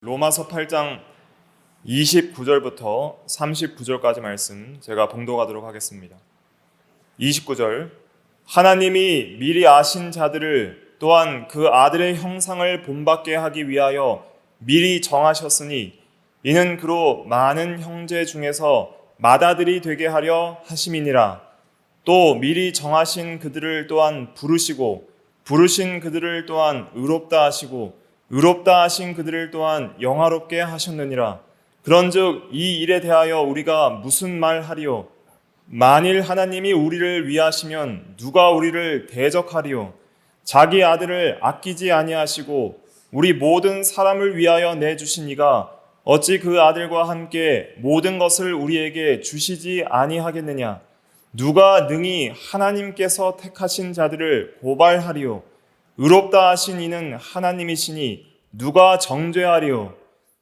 로마서 8장 29절부터 39절까지 말씀 제가 봉독하도록 하겠습니다. 29절, 하나님이 미리 아신 자들을 또한 그 아들의 형상을 본받게 하기 위하여 미리 정하셨으니 이는 그로 많은 형제 중에서 맏아들이 되게 하려 하심이니라. 또 미리 정하신 그들을 또한 부르시고 부르신 그들을 또한 의롭다 하시고 의롭다 하신 그들을 또한 영화롭게 하셨느니라. 그런즉 이 일에 대하여 우리가 무슨 말하리요? 만일 하나님이 우리를 위하시면 누가 우리를 대적하리요? 자기 아들을 아끼지 아니하시고 우리 모든 사람을 위하여 내주신 이가 어찌 그 아들과 함께 모든 것을 우리에게 주시지 아니하겠느냐? 누가 능히 하나님께서 택하신 자들을 고발하리요? 의롭다 하신 이는 하나님이시니 누가 정죄하리요?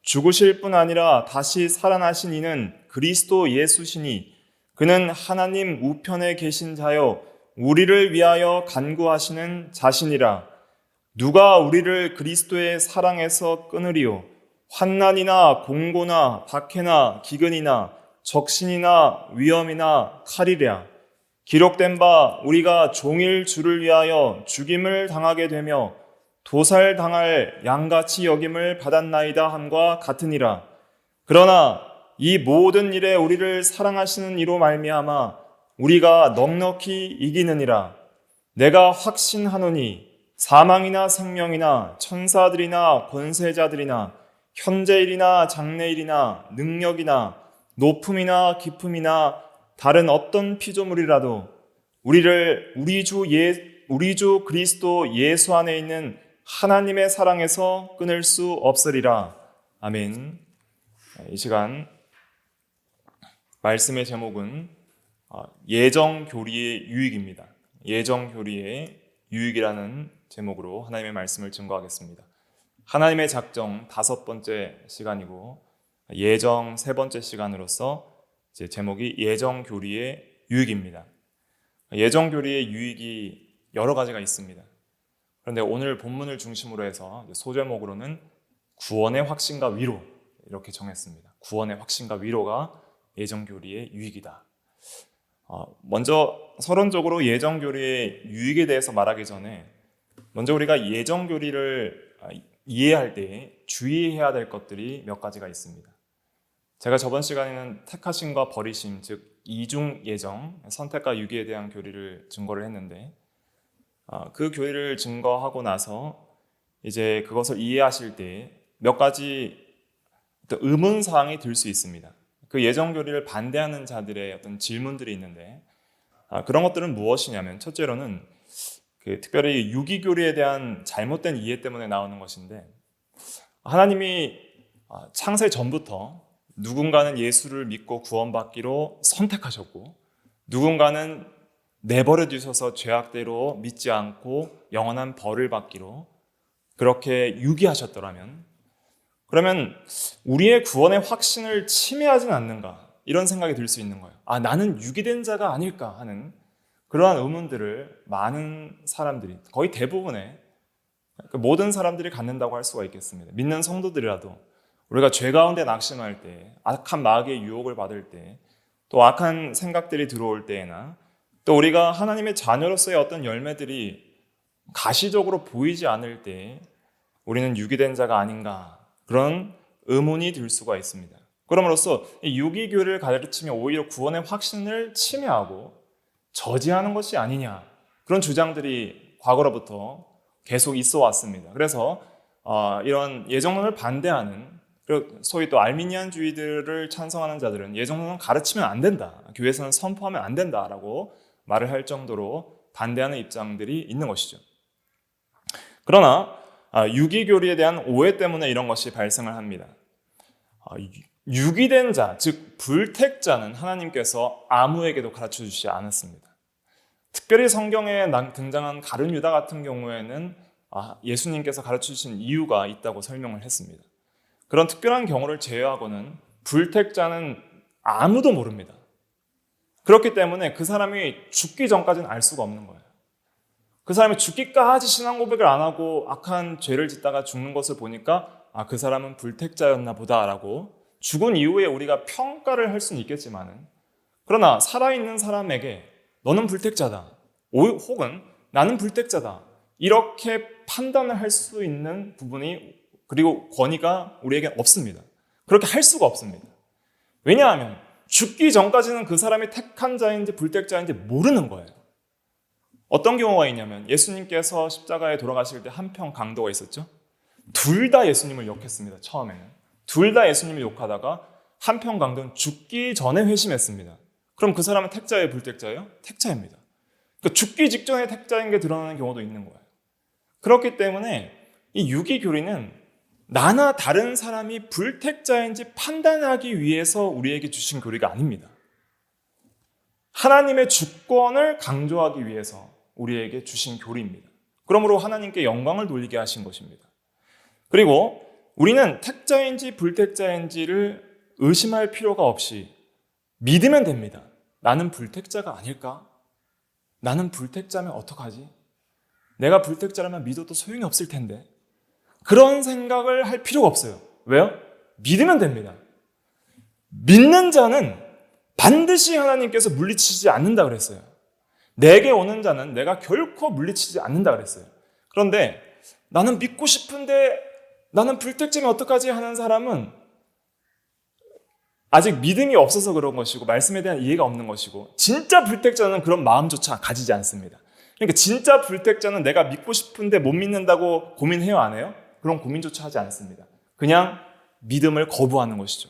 죽으실 뿐 아니라 다시 살아나신 이는 그리스도 예수시니 그는 하나님 우편에 계신 자요 우리를 위하여 간구하시는 자신이라. 누가 우리를 그리스도의 사랑에서 끊으리요? 환난이나 공고나 박해나 기근이나 적신이나 위험이나 칼이랴. 기록된 바 우리가 종일 주를 위하여 죽임을 당하게 되며 도살당할 양같이 여김을 받았나이다 함과 같으니라. 그러나 이 모든 일에 우리를 사랑하시는 이로 말미암아 우리가 넉넉히 이기느니라. 내가 확신하노니 사망이나 생명이나 천사들이나 권세자들이나 현재일이나 장래일이나 능력이나 높음이나 깊음이나 다른 어떤 피조물이라도 우리를 우리 주 그리스도 예수 안에 있는 하나님의 사랑에서 끊을 수 없으리라. 아멘. 이 시간 말씀의 제목은 예정교리의 유익입니다. 예정교리의 유익이라는 제목으로 하나님의 말씀을 증거하겠습니다. 하나님의 작정 5번째 시간이고 예정 3번째 시간으로서 제목이 예정교리의 유익입니다. 예정교리의 유익이 여러 가지가 있습니다. 그런데 오늘 본문을 중심으로 해서 소제목으로는 구원의 확신과 위로 이렇게 정했습니다. 구원의 확신과 위로가 예정교리의 유익이다. 먼저 서론적으로 예정교리의 유익에 대해서 말하기 전에 먼저 우리가 예정교리를 이해할 때 주의해야 될 것들이 몇 가지가 있습니다. 제가 저번 시간에는 택하심과 버리심, 즉 이중 예정, 선택과 유기에 대한 교리를 증거를 했는데 그 교리를 증거하고 나서 이제 그것을 이해하실 때 몇 가지 의문사항이 들 수 있습니다. 그 예정 교리를 반대하는 자들의 어떤 질문들이 있는데 그런 것들은 무엇이냐면 첫째로는 특별히 유기교리에 대한 잘못된 이해 때문에 나오는 것인데 하나님이 창세 전부터 누군가는 예수를 믿고 구원받기로 선택하셨고 누군가는 내버려 두셔서 죄악대로 믿지 않고 영원한 벌을 받기로 그렇게 유기하셨더라면 그러면 우리의 구원의 확신을 침해하진 않는가 이런 생각이 들 수 있는 거예요. 나는 유기된 자가 아닐까 하는 그러한 의문들을 많은 사람들이 거의 대부분의 모든 사람들이 갖는다고 할 수가 있겠습니다. 믿는 성도들이라도 우리가 죄 가운데 낙심할 때 악한 마귀의 유혹을 받을 때 또 악한 생각들이 들어올 때나 또 우리가 하나님의 자녀로서의 어떤 열매들이 가시적으로 보이지 않을 때 우리는 유기된 자가 아닌가 그런 의문이 들 수가 있습니다. 그럼으로써 이 유기교리를 가르치며 오히려 구원의 확신을 침해하고 저지하는 것이 아니냐 그런 주장들이 과거로부터 계속 있어 왔습니다. 그래서 이런 예정론을 반대하는 소위 또 알미니안주의들을 찬성하는 자들은 예정론은 가르치면 안 된다, 교회에서는 선포하면 안 된다라고 말을 할 정도로 반대하는 입장들이 있는 것이죠. 그러나 유기교리에 대한 오해 때문에 이런 것이 발생을 합니다. 유기된 자, 즉 불택자는 하나님께서 아무에게도 가르쳐 주시지 않았습니다. 특별히 성경에 등장한 가룟 유다 같은 경우에는 예수님께서 가르쳐 주신 이유가 있다고 설명을 했습니다. 그런 특별한 경우를 제외하고는 불택자는 아무도 모릅니다. 그렇기 때문에 그 사람이 죽기 전까지는 알 수가 없는 거예요. 그 사람이 죽기까지 신앙 고백을 안 하고 악한 죄를 짓다가 죽는 것을 보니까 그 사람은 불택자였나 보다라고 죽은 이후에 우리가 평가를 할 수는 있겠지만은, 그러나 살아있는 사람에게 너는 불택자다, 혹은 나는 불택자다, 이렇게 판단을 할 수 있는 부분이, 그리고 권위가 우리에게 없습니다. 그렇게 할 수가 없습니다. 왜냐하면 죽기 전까지는 그 사람이 택한 자인지 불택자인지 모르는 거예요. 어떤 경우가 있냐면, 예수님께서 십자가에 돌아가실 때 한평 강도가 있었죠. 둘 다 예수님을 욕했습니다. 처음에는 둘 다 예수님을 욕하다가 한평 강도는 죽기 전에 회심했습니다. 그럼 그 사람은 택자예요, 불택자예요? 택자입니다. 그러니까 죽기 직전에 택자인 게 드러나는 경우도 있는 거예요. 그렇기 때문에 이 유기교리는 나나 다른 사람이 불택자인지 판단하기 위해서 우리에게 주신 교리가 아닙니다. 하나님의 주권을 강조하기 위해서 우리에게 주신 교리입니다. 그러므로 하나님께 영광을 돌리게 하신 것입니다. 그리고 우리는 택자인지 불택자인지를 의심할 필요가 없이 믿으면 됩니다. 나는 불택자가 아닐까? 나는 불택자면 어떡하지? 내가 불택자라면 믿어도 소용이 없을 텐데. 그런 생각을 할 필요가 없어요. 왜요? 믿으면 됩니다. 믿는 자는 반드시 하나님께서 물리치지 않는다 그랬어요. 내게 오는 자는 내가 결코 물리치지 않는다 그랬어요. 그런데 나는 믿고 싶은데 나는 불택자면 어떡하지 하는 사람은 아직 믿음이 없어서 그런 것이고, 말씀에 대한 이해가 없는 것이고, 진짜 불택자는 그런 마음조차 가지지 않습니다. 그러니까 진짜 불택자는 내가 믿고 싶은데 못 믿는다고 고민해요, 안 해요? 그런 고민조차 하지 않습니다. 그냥 믿음을 거부하는 것이죠.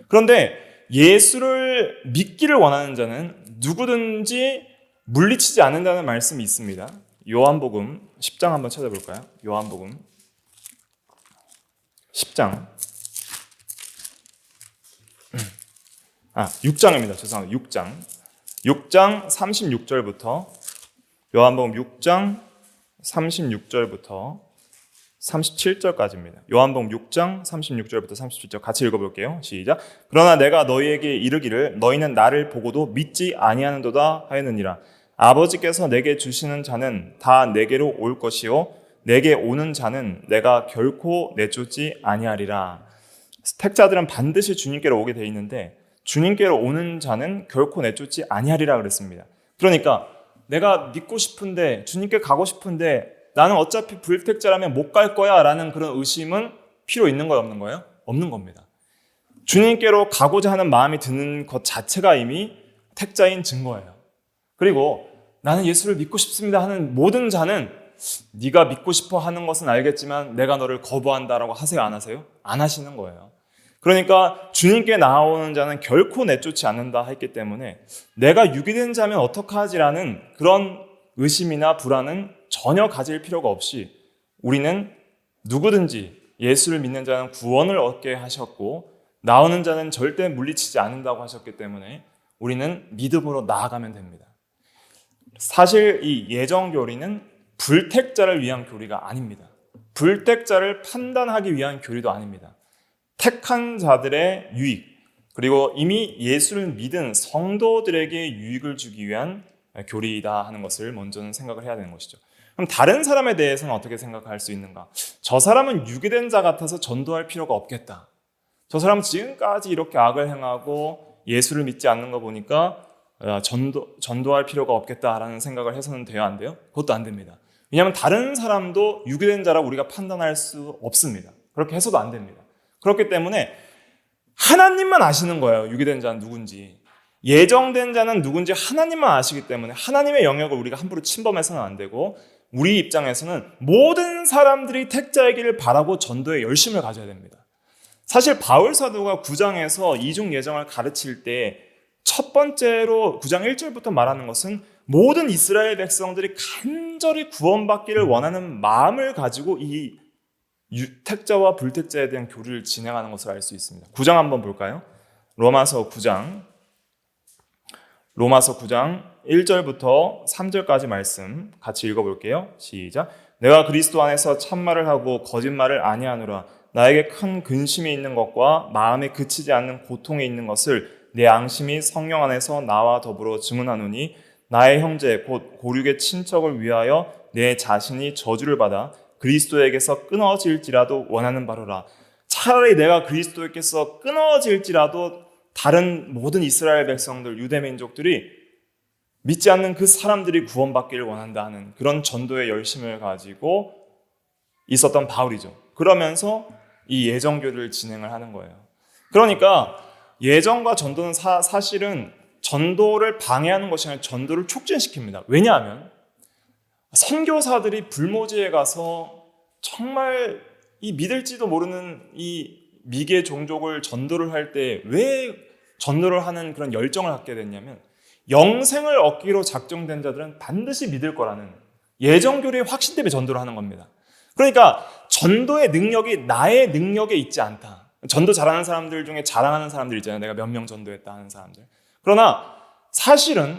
그런데 예수를 믿기를 원하는 자는 누구든지 물리치지 않는다는 말씀이 있습니다. 요한복음 10장 한번 찾아볼까요? 요한복음 10장 6장입니다. 죄송합니다. 6장 36절부터, 요한복음 6장 36절부터 37절까지입니다. 요한복음 6장 36절부터 37절 같이 읽어볼게요. 시작. 그러나 내가 너희에게 이르기를 너희는 나를 보고도 믿지 아니하는도다 하였느니라. 아버지께서 내게 주시는 자는 다 내게로 올 것이요 내게 오는 자는 내가 결코 내쫓지 아니하리라. 택자들은 반드시 주님께로 오게 돼 있는데 주님께로 오는 자는 결코 내쫓지 아니하리라 그랬습니다. 그러니까 내가 믿고 싶은데, 주님께 가고 싶은데 나는 어차피 불택자라면 못 갈 거야 라는 그런 의심은 필요 있는 거예요, 없는 거예요? 없는 겁니다. 주님께로 가고자 하는 마음이 드는 것 자체가 이미 택자인 증거예요. 그리고 나는 예수를 믿고 싶습니다 하는 모든 자는 네가 믿고 싶어 하는 것은 알겠지만 내가 너를 거부한다라고 하세요, 안 하세요? 안 하시는 거예요. 그러니까 주님께 나오는 자는 결코 내쫓지 않는다 했기 때문에 내가 유기된 자면 어떡하지라는 그런 의심이나 불안은 전혀 가질 필요가 없이 우리는 누구든지 예수를 믿는 자는 구원을 얻게 하셨고 나오는 자는 절대 물리치지 않는다고 하셨기 때문에 우리는 믿음으로 나아가면 됩니다. 사실 이 예정교리는 불택자를 위한 교리가 아닙니다. 불택자를 판단하기 위한 교리도 아닙니다. 택한 자들의 유익, 그리고 이미 예수를 믿은 성도들에게 유익을 주기 위한 교리이다 하는 것을 먼저는 생각을 해야 되는 것이죠. 그럼 다른 사람에 대해서는 어떻게 생각할 수 있는가? 저 사람은 유기된 자 같아서 전도할 필요가 없겠다. 저 사람은 지금까지 이렇게 악을 행하고 예수를 믿지 않는 거 보니까 전도할 필요가 없겠다라는 생각을 해서는 돼요, 안 돼요? 그것도 안 됩니다. 왜냐하면 다른 사람도 유기된 자라고 우리가 판단할 수 없습니다. 그렇게 해서도 안 됩니다. 그렇기 때문에 하나님만 아시는 거예요. 유기된 자는 누군지. 예정된 자는 누군지 하나님만 아시기 때문에 하나님의 영역을 우리가 함부로 침범해서는 안 되고 우리 입장에서는 모든 사람들이 택자이기를 바라고 전도에 열심을 가져야 됩니다. 사실 바울 사도가 9장에서 이중 예정을 가르칠 때 첫 번째로 9장 1절부터 말하는 것은 모든 이스라엘 백성들이 간절히 구원받기를 원하는 마음을 가지고 이 택자와 불택자에 대한 교리를 진행하는 것을 알 수 있습니다. 9장 한번 볼까요? 로마서 9장 1절부터 3절까지 말씀 같이 읽어볼게요. 시작. 내가 그리스도 안에서 참말을 하고 거짓말을 아니하노라. 나에게 큰 근심이 있는 것과 마음에 그치지 않는 고통이 있는 것을 내 앙심이 성령 안에서 나와 더불어 증언하노니 나의 형제 곧 고륙의 친척을 위하여 내 자신이 저주를 받아 그리스도에게서 끊어질지라도 원하는 바로라. 차라리 내가 그리스도에게서 끊어질지라도 다른 모든 이스라엘 백성들, 유대 민족들이 믿지 않는 그 사람들이 구원받기를 원한다 하는 그런 전도의 열심을 가지고 있었던 바울이죠. 그러면서 이 예정교를 진행을 하는 거예요. 그러니까 예정과 전도는 사실은 전도를 방해하는 것이 아니라 전도를 촉진시킵니다. 왜냐하면 선교사들이 불모지에 가서 정말 이 믿을지도 모르는 이 미개 종족을 전도를 할 때 왜 전도를 하는 그런 열정을 갖게 됐냐면 영생을 얻기로 작정된 자들은 반드시 믿을 거라는 예정교리의 확신 때문에 전도를 하는 겁니다. 그러니까 전도의 능력이 나의 능력에 있지 않다. 전도 잘하는 사람들 중에 자랑하는 사람들 있잖아요. 내가 몇 명 전도했다 하는 사람들. 그러나 사실은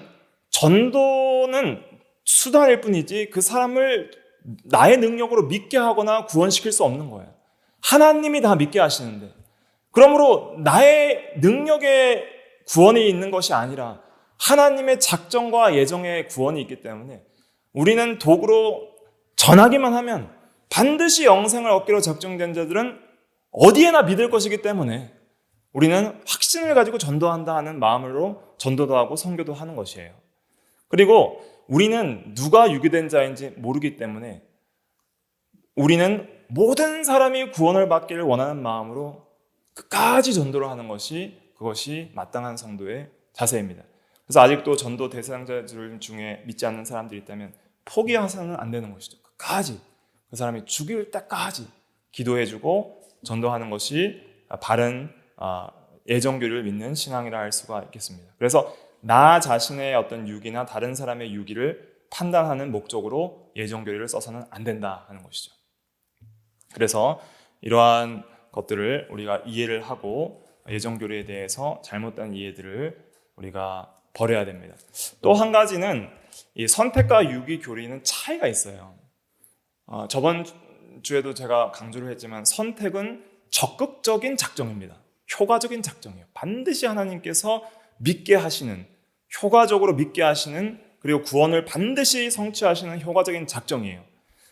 전도는 수단일 뿐이지 그 사람을 나의 능력으로 믿게 하거나 구원시킬 수 없는 거예요. 하나님이 다 믿게 하시는데, 그러므로 나의 능력에 구원이 있는 것이 아니라 하나님의 작정과 예정의 구원이 있기 때문에 우리는 도구로 전하기만 하면 반드시 영생을 얻기로 작정된 자들은 어디에나 믿을 것이기 때문에 우리는 확신을 가지고 전도한다 하는 마음으로 전도도 하고 선교도 하는 것이에요. 그리고 우리는 누가 유기된 자인지 모르기 때문에 우리는 모든 사람이 구원을 받기를 원하는 마음으로 끝까지 전도를 하는 것이 그것이 마땅한 성도의 자세입니다. 그래서 아직도 전도 대상자들 중에 믿지 않는 사람들이 있다면 포기해서는 안 되는 것이죠. 끝까지 그 사람이 죽일 때까지 기도해주고 전도하는 것이 바른 예정교리를 믿는 신앙이라 할 수가 있겠습니다. 그래서 나 자신의 어떤 유기나 다른 사람의 유기를 판단하는 목적으로 예정교리를 써서는 안 된다 하는 것이죠. 그래서 이러한 것들을 우리가 이해를 하고 예정교리에 대해서 잘못된 이해들을 우리가 버려야 됩니다. 또 한 가지는 이 선택과 유기 교리는 차이가 있어요. 저번 주에도 제가 강조를 했지만 선택은 적극적인 작정입니다. 효과적인 작정이에요. 반드시 하나님께서 믿게 하시는, 효과적으로 믿게 하시는, 그리고 구원을 반드시 성취하시는 효과적인 작정이에요.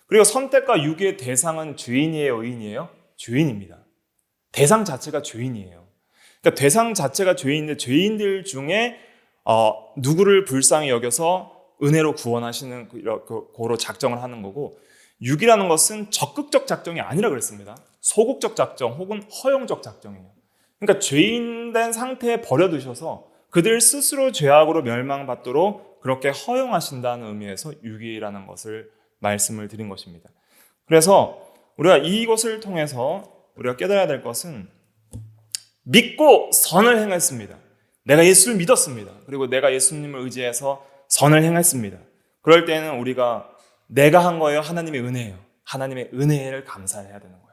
그리고 선택과 유기의 대상은 죄인이에요, 의인이에요? 죄인입니다. 대상 자체가 죄인이에요. 그러니까 대상 자체가 죄인인데 죄인들 중에 누구를 불쌍히 여겨서 은혜로 구원하시는 고로 작정을 하는 거고, 유기라는 것은 적극적 작정이 아니라 그랬습니다. 소극적 작정 혹은 허용적 작정이에요. 그러니까 죄인된 상태에 버려두셔서 그들 스스로 죄악으로 멸망받도록 그렇게 허용하신다는 의미에서 유기라는 것을 말씀을 드린 것입니다. 그래서 우리가 이것을 통해서 우리가 깨달아야 될 것은 믿고 선을 행했습니다. 내가 예수를 믿었습니다. 그리고 내가 예수님을 의지해서 선을 행했습니다. 그럴 때는 우리가 내가 한 거예요? 하나님의 은혜예요? 하나님의 은혜를 감사해야 되는 거예요.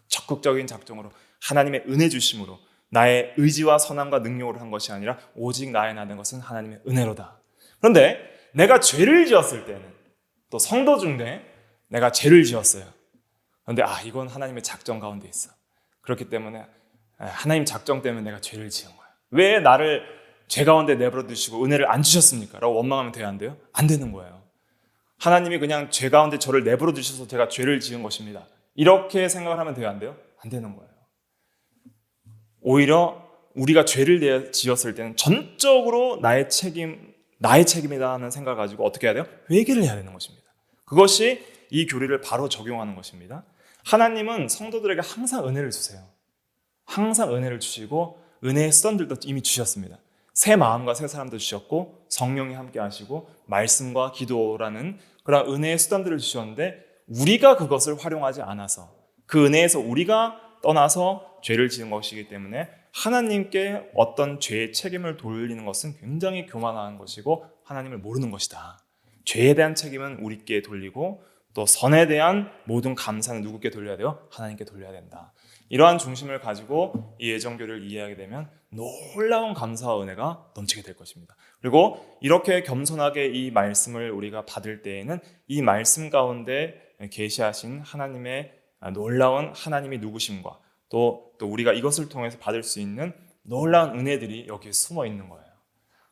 적극적인 작정으로 하나님의 은혜 주심으로 나의 의지와 선함과 능력으로 한 것이 아니라 오직 나의 나된 것은 하나님의 은혜로다. 그런데 내가 죄를 지었을 때는 또 성도 중에 내가 죄를 지었어요. 그런데 이건 하나님의 작정 가운데 있어. 그렇기 때문에 하나님 작정 때문에 내가 죄를 지은 거야. 왜 나를 죄 가운데 내버려 두시고 은혜를 안 주셨습니까? 라고 원망하면 돼야 안 돼요? 안 되는 거예요. 하나님이 그냥 죄 가운데 저를 내버려 두셔서 제가 죄를 지은 것입니다. 이렇게 생각을 하면 돼야 안 돼요? 안 되는 거예요. 오히려 우리가 죄를 지었을 때는 전적으로 나의 책임이다 하는 생각을 가지고 어떻게 해야 돼요? 회개를 해야 되는 것입니다. 그것이 이 교리를 바로 적용하는 것입니다. 하나님은 성도들에게 항상 은혜를 주세요. 항상 은혜를 주시고 은혜의 수단들도 이미 주셨습니다. 새 마음과 새 사람도 주셨고 성령이 함께 하시고 말씀과 기도라는 그런 은혜의 수단들을 주셨는데 우리가 그것을 활용하지 않아서 그 은혜에서 우리가 떠나서 죄를 지은 것이기 때문에 하나님께 어떤 죄의 책임을 돌리는 것은 굉장히 교만한 것이고 하나님을 모르는 것이다. 죄에 대한 책임은 우리께 돌리고 또 선에 대한 모든 감사는 누구께 돌려야 돼요? 하나님께 돌려야 된다. 이러한 중심을 가지고 이 예정교리를 이해하게 되면 놀라운 감사와 은혜가 넘치게 될 것입니다. 그리고 이렇게 겸손하게 이 말씀을 우리가 받을 때에는 이 말씀 가운데 계시하신 하나님의 놀라운 하나님의 누구심과 또 우리가 이것을 통해서 받을 수 있는 놀라운 은혜들이 여기에 숨어 있는 거예요.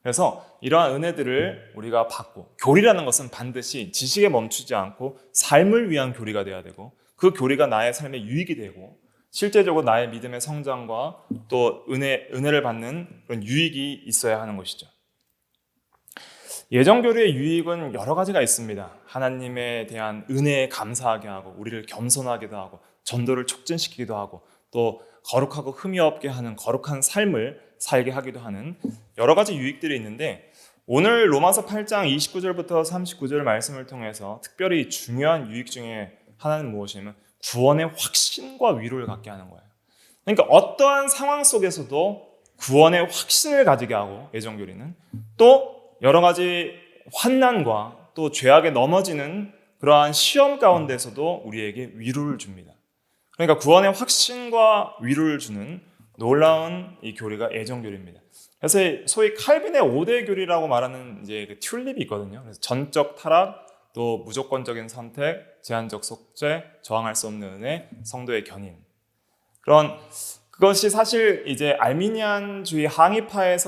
그래서 이러한 은혜들을 우리가 받고, 교리라는 것은 반드시 지식에 멈추지 않고 삶을 위한 교리가 돼야 되고, 그 교리가 나의 삶에 유익이 되고 실제적으로 나의 믿음의 성장과 또 은혜를 받는 그런 유익이 있어야 하는 것이죠. 예정교리의 유익은 여러 가지가 있습니다. 하나님에 대한 은혜에 감사하게 하고, 우리를 겸손하기도 하고, 전도를 촉진시키기도 하고, 또 거룩하고 흠이 없게 하는 거룩한 삶을 살게 하기도 하는 여러 가지 유익들이 있는데, 오늘 로마서 8장 29절부터 39절 말씀을 통해서 특별히 중요한 유익 중에 하나는 무엇이냐면 구원의 확신과 위로를 갖게 하는 거예요. 그러니까 어떠한 상황 속에서도 구원의 확신을 가지게 하고, 예정교리는 또 여러 가지 환난과 또 죄악에 넘어지는 그러한 시험 가운데서도 우리에게 위로를 줍니다. 그러니까 구원의 확신과 위로를 주는 놀라운 이 교리가 예정교리입니다. 그래서 소위 칼빈의 5대 교리라고 말하는 이제 그 튤립이 있거든요. 그래서 전적 타락, 또 무조건적인 선택, 제한적 속죄, 저항할 수 없는 은혜, 성도의 견인. 그것이 사실 이제 알미니안주의 항의파의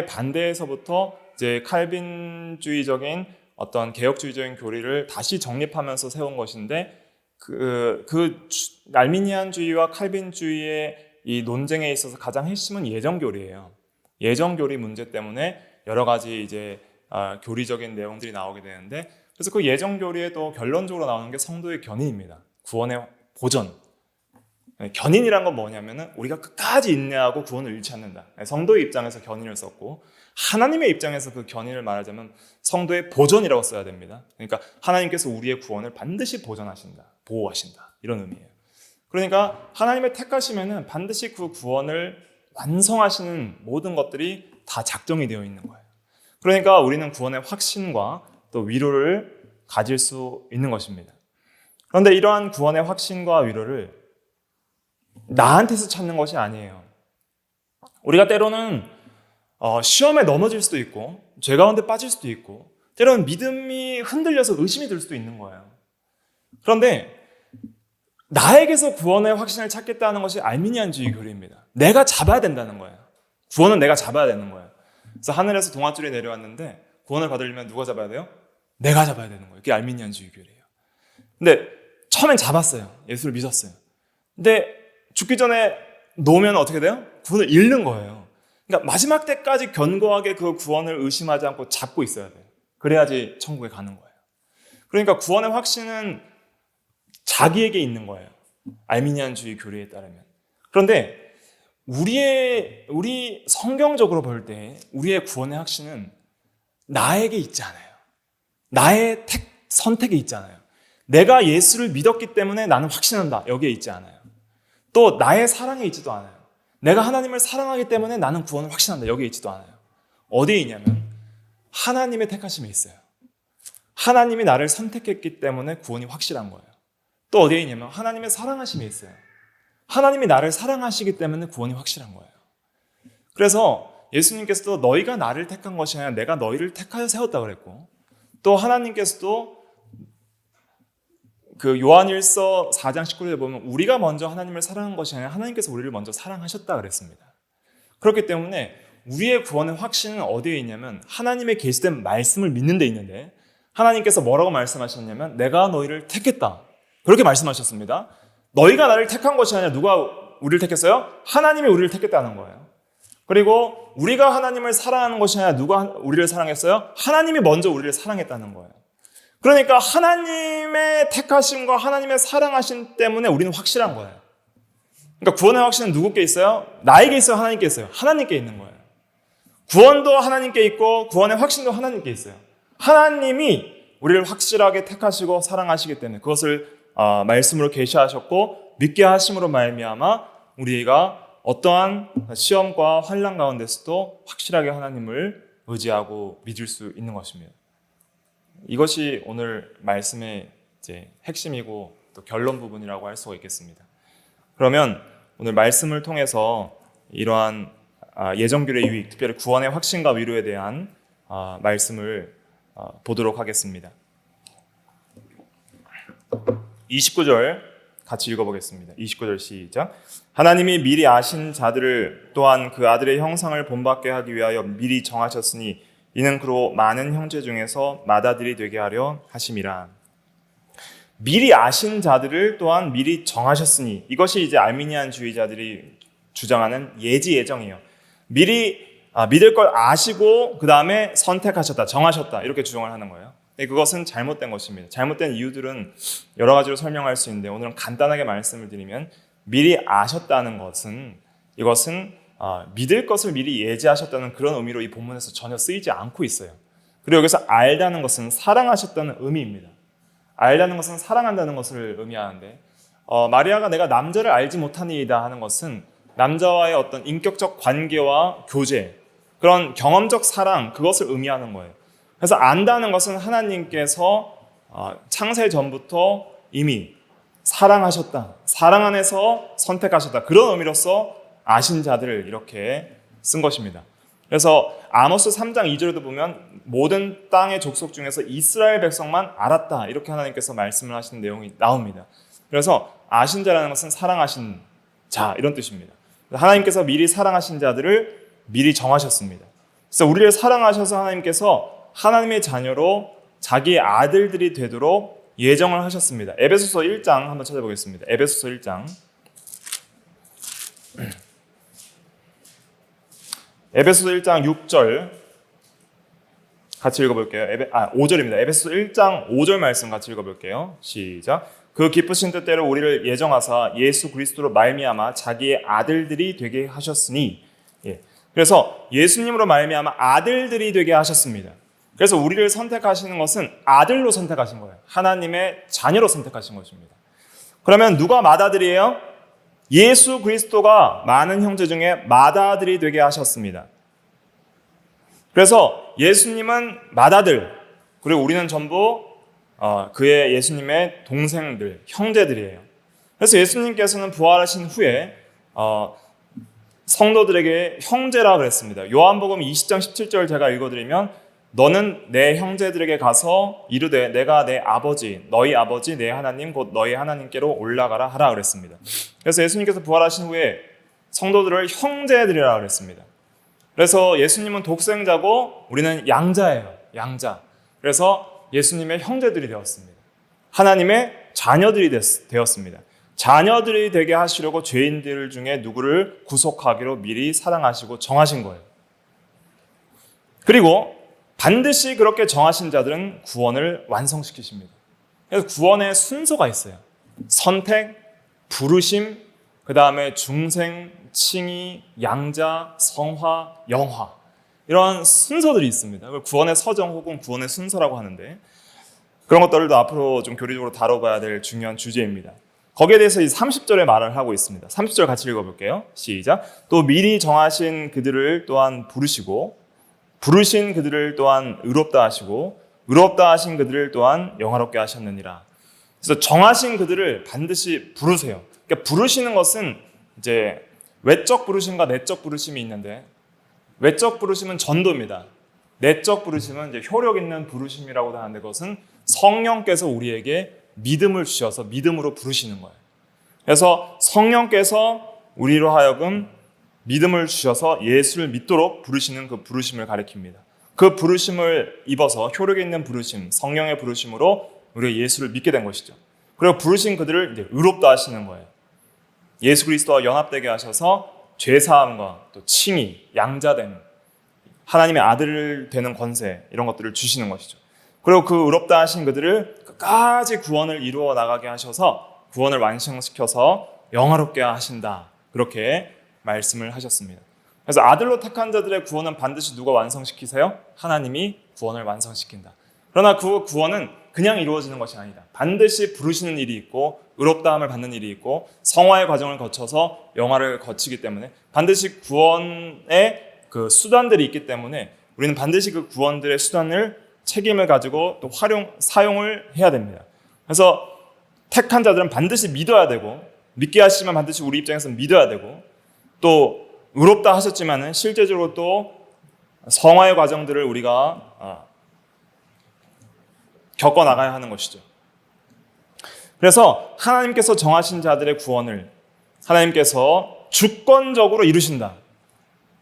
반대에서부터 이제 칼빈주의적인 어떤 개혁주의적인 교리를 다시 정립하면서 세운 것인데, 그 알미니안주의와 칼빈주의의 이 논쟁에 있어서 가장 핵심은 예정교리예요. 예정교리 문제 때문에 여러 가지 이제 교리적인 내용들이 나오게 되는데, 그래서 그 예정교리에 또 결론적으로 나오는 게 성도의 견인입니다. 구원의 보전. 견인이란 건 뭐냐면은 우리가 끝까지 인내하고 구원을 잃지 않는다. 성도의 입장에서 견인을 썼고, 하나님의 입장에서 그 견인을 말하자면 성도의 보전이라고 써야 됩니다. 그러니까 하나님께서 우리의 구원을 반드시 보전하신다, 보호하신다, 이런 의미예요. 그러니까 하나님의 택하시면은 반드시 그 구원을 완성하시는 모든 것들이 다 작정이 되어 있는 거예요. 그러니까 우리는 구원의 확신과 또 위로를 가질 수 있는 것입니다. 그런데 이러한 구원의 확신과 위로를 나한테서 찾는 것이 아니에요. 우리가 때로는 시험에 넘어질 수도 있고, 죄 가운데 빠질 수도 있고, 때로는 믿음이 흔들려서 의심이 들 수도 있는 거예요. 그런데 나에게서 구원의 확신을 찾겠다는 것이 알미니안주의 교리입니다. 내가 잡아야 된다는 거예요. 구원은 내가 잡아야 되는 거예요. 그래서 하늘에서 동아줄이 내려왔는데 구원을 받으려면 누가 잡아야 돼요? 내가 잡아야 되는 거예요. 그게 알미니안주의 교리예요. 근데 처음엔 잡았어요. 예수를 믿었어요. 근데 죽기 전에 놓으면 어떻게 돼요? 구원을 잃는 거예요. 그러니까 마지막 때까지 견고하게 그 구원을 의심하지 않고 잡고 있어야 돼요. 그래야지 천국에 가는 거예요. 그러니까 구원의 확신은 자기에게 있는 거예요. 알미니안주의 교리에 따르면. 그런데 우리 성경적으로 볼 때 우리의 구원의 확신은 나에게 있지 않아요. 나의 선택에 있지 않아요. 내가 예수를 믿었기 때문에 나는 확신한다, 여기에 있지 않아요. 또 나의 사랑에 있지도 않아요. 내가 하나님을 사랑하기 때문에 나는 구원을 확신한다, 여기에 있지도 않아요. 어디에 있냐면 하나님의 택하심에 있어요. 하나님이 나를 선택했기 때문에 구원이 확실한 거예요. 또 어디에 있냐면 하나님의 사랑하심에 있어요. 하나님이 나를 사랑하시기 때문에 구원이 확실한 거예요. 그래서 예수님께서도 너희가 나를 택한 것이 아니라 내가 너희를 택하여 세웠다고 그랬고, 또 하나님께서도 그 요한일서 4장 19절에 보면 우리가 먼저 하나님을 사랑한 것이 아니라 하나님께서 우리를 먼저 사랑하셨다 그랬습니다. 그렇기 때문에 우리의 구원의 확신은 어디에 있냐면 하나님의 계시된 말씀을 믿는 데 있는데, 하나님께서 뭐라고 말씀하셨냐면 내가 너희를 택했다, 그렇게 말씀하셨습니다. 너희가 나를 택한 것이 아니라 누가 우리를 택했어요? 하나님이 우리를 택했다는 거예요. 그리고 우리가 하나님을 사랑하는 것이 아니라 누가 우리를 사랑했어요? 하나님이 먼저 우리를 사랑했다는 거예요. 그러니까 하나님의 택하심과 하나님의 사랑하심 때문에 우리는 확실한 거예요. 그러니까 구원의 확신은 누구께 있어요? 나에게 있어요? 하나님께 있어요? 하나님께 있는 거예요. 구원도 하나님께 있고 구원의 확신도 하나님께 있어요. 하나님이 우리를 확실하게 택하시고 사랑하시기 때문에 그것을 말씀으로 계시하셨고 믿게 하심으로 말미암아 우리가 어떠한 시험과 환난 가운데서도 확실하게 하나님을 의지하고 믿을 수 있는 것입니다. 이것이 오늘 말씀의 이제 핵심이고 또 결론 부분이라고 할 수가 있겠습니다. 그러면 오늘 말씀을 통해서 이러한 예정교리의 유익, 특별히 구원의 확신과 위로에 대한 말씀을 보도록 하겠습니다. 29절 같이 읽어보겠습니다. 29절 시작. 하나님이 미리 아신 자들을 또한 그 아들의 형상을 본받게 하기 위하여 미리 정하셨으니 이는 그로 많은 형제 중에서 맏아들이 되게 하려 하심이라. 미리 아신 자들을 또한 미리 정하셨으니, 이것이 이제 알미니안주의자들이 주장하는 예지 예정이에요. 미리 믿을 걸 아시고 그 다음에 선택하셨다, 정하셨다, 이렇게 주장을 하는 거예요. 그것은 잘못된 것입니다. 잘못된 이유들은 여러 가지로 설명할 수 있는데 오늘은 간단하게 말씀을 드리면, 미리 아셨다는 것은, 이것은 믿을 것을 미리 예지하셨다는 그런 의미로 이 본문에서 전혀 쓰이지 않고 있어요. 그리고 여기서 알다는 것은 사랑하셨다는 의미입니다. 알다는 것은 사랑한다는 것을 의미하는데, 마리아가 내가 남자를 알지 못하니이다 하는 것은 남자와의 어떤 인격적 관계와 교제, 그런 경험적 사랑, 그것을 의미하는 거예요. 그래서 안다는 것은 하나님께서 창세 전부터 이미 사랑하셨다, 사랑 안에서 선택하셨다, 그런 의미로서 아신 자들을 이렇게 쓴 것입니다. 그래서 아모스 3장 2절에도 보면 모든 땅의 족속 중에서 이스라엘 백성만 알았다, 이렇게 하나님께서 말씀을 하시는 내용이 나옵니다. 그래서 아신 자라는 것은 사랑하신 자, 이런 뜻입니다. 하나님께서 미리 사랑하신 자들을 미리 정하셨습니다. 그래서 우리를 사랑하셔서 하나님께서 하나님의 자녀로 자기의 아들들이 되도록 예정을 하셨습니다. 에베소서 1장 한번 찾아보겠습니다. 에베소서 1장. 에베소서 1장 6절 같이 읽어볼게요. 5절입니다. 에베소서 1장 5절 말씀 같이 읽어볼게요. 시작. 그 기쁘신 뜻대로 우리를 예정하사 예수 그리스도로 말미암아 자기의 아들들이 되게 하셨으니, 그래서 예수님으로 말미암아 아들들이 되게 하셨습니다. 그래서 우리를 선택하시는 것은 아들로 선택하신 거예요. 하나님의 자녀로 선택하신 것입니다. 그러면 누가 맏아들이에요? 예수 그리스도가 많은 형제 중에 맏아들이 되게 하셨습니다. 그래서 예수님은 맏아들, 그리고 우리는 전부 그의 예수님의 동생들, 형제들이에요. 그래서 예수님께서는 부활하신 후에 성도들에게 형제라 그랬습니다. 요한복음 20장 17절 제가 읽어드리면, 너는 내 형제들에게 가서 이르되 내가 내 아버지, 너희 아버지 내 하나님 곧 너희 하나님께로 올라가라 하라 그랬습니다. 그래서 예수님께서 부활하신 후에 성도들을 형제들이라 그랬습니다. 그래서 예수님은 독생자고 우리는 양자예요. 양자. 그래서 예수님의 형제들이 되었습니다. 하나님의 자녀들이 되었습니다. 자녀들이 되게 하시려고 죄인들 중에 누구를 구속하기로 미리 사랑하시고 정하신 거예요. 그리고 반드시 그렇게 정하신 자들은 구원을 완성시키십니다. 그래서 구원의 순서가 있어요. 선택, 부르심, 그 다음에 중생, 칭의, 양자, 성화, 영화, 이런 순서들이 있습니다. 구원의 서정 혹은 구원의 순서라고 하는데, 그런 것들도 앞으로 좀 교리적으로 다뤄봐야 될 중요한 주제입니다. 거기에 대해서 이 30절에 말을 하고 있습니다. 30절 같이 읽어볼게요. 시작. 또 미리 정하신 그들을 또한 부르시고, 부르신 그들을 또한 의롭다 하시고, 의롭다 하신 그들을 또한 영화롭게 하셨느니라. 그래서 정하신 그들을 반드시 부르세요. 그러니까 부르시는 것은 이제 외적 부르심과 내적 부르심이 있는데, 외적 부르심은 전도입니다. 내적 부르심은 이제 효력 있는 부르심이라고 하는데, 그것은 성령께서 우리에게 믿음을 주셔서 믿음으로 부르시는 거예요. 그래서 성령께서 우리로 하여금 믿음을 주셔서 예수를 믿도록 부르시는 그 부르심을 가리킵니다. 그 부르심을 입어서 효력 있는 부르심, 성령의 부르심으로 우리가 예수를 믿게 된 것이죠. 그리고 부르신 그들을 이제 의롭다 하시는 거예요. 예수 그리스도와 연합되게 하셔서 죄사함과 또 칭의, 양자됨, 하나님의 아들 되는 권세, 이런 것들을 주시는 것이죠. 그리고 그 의롭다 하신 그들을 끝까지 구원을 이루어 나가게 하셔서 구원을 완성시켜서 영화롭게 하신다, 그렇게 말씀을 하셨습니다. 그래서 아들로 택한 자들의 구원은 반드시 누가 완성시키세요? 하나님이 구원을 완성시킨다. 그러나 그 구원은 그냥 이루어지는 것이 아니다. 반드시 부르시는 일이 있고 의롭다함을 받는 일이 있고 성화의 과정을 거쳐서 영화를 거치기 때문에 반드시 구원의 그 수단들이 있기 때문에 우리는 반드시 그 구원들의 수단을 책임을 가지고 또 사용을 해야 됩니다. 그래서 택한 자들은 반드시 믿어야 되고, 믿게 하시면 반드시 우리 입장에서 믿어야 되고, 또 의롭다 하셨지만은 실제적으로 또 성화의 과정들을 우리가 겪어 나가야 하는 것이죠. 그래서 하나님께서 정하신 자들의 구원을 하나님께서 주권적으로 이루신다.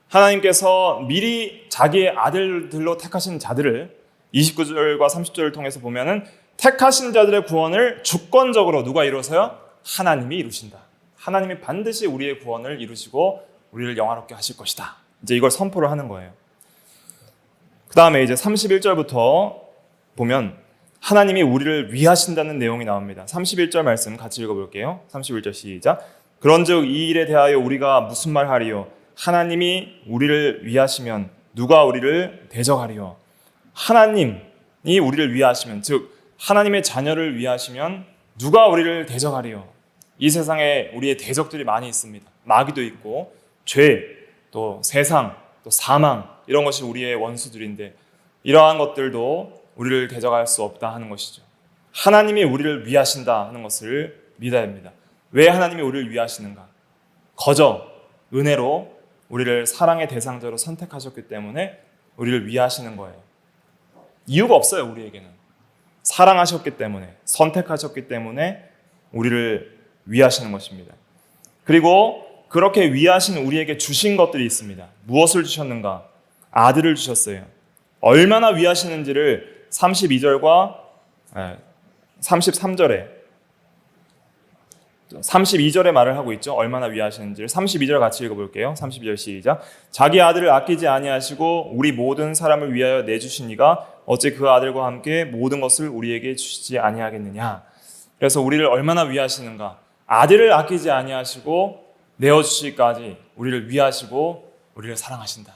하나님께서 미리 자기의 아들들로 택하신 자들을 29절과 30절을 통해서 보면은 택하신 자들의 구원을 주권적으로 누가 이루어서요? 하나님이 이루신다. 하나님이 반드시 우리의 구원을 이루시고 우리를 영화롭게 하실 것이다. 이제 이걸 선포를 하는 거예요. 그 다음에 이제 31절부터 보면 하나님이 우리를 위하신다는 내용이 나옵니다. 31절 말씀 같이 읽어볼게요. 31절 시작. 그런즉 이 일에 대하여 우리가 무슨 말 하리요? 하나님이 우리를 위하시면 누가 우리를 대적하리요? 하나님이 우리를 위하시면, 즉 하나님의 자녀를 위하시면 누가 우리를 대적하리요? 이 세상에 우리의 대적들이 많이 있습니다. 마귀도 있고 죄, 또 세상, 또 사망, 이런 것이 우리의 원수들인데 이러한 것들도 우리를 대적할 수 없다 하는 것이죠. 하나님이 우리를 위하신다 하는 것을 믿어야 합니다. 왜 하나님이 우리를 위하시는가? 거저 은혜로 우리를 사랑의 대상자로 선택하셨기 때문에 우리를 위하시는 거예요. 이유가 없어요. 우리에게는 사랑하셨기 때문에, 선택하셨기 때문에 우리를 위하시는 것입니다. 그리고 그렇게 위하신 우리에게 주신 것들이 있습니다. 무엇을 주셨는가? 아들을 주셨어요. 얼마나 위하시는지를 32절과 32절에 말을 하고 있죠. 얼마나 위하시는지를 32절 같이 읽어볼게요. 32절 시작. 자기 아들을 아끼지 아니하시고 우리 모든 사람을 위하여 내주신 이가 어찌 그 아들과 함께 모든 것을 우리에게 주시지 아니하겠느냐. 그래서 우리를 얼마나 위하시는가? 아들을 아끼지 아니하시고 내어주시기까지 우리를 위하시고 우리를 사랑하신다.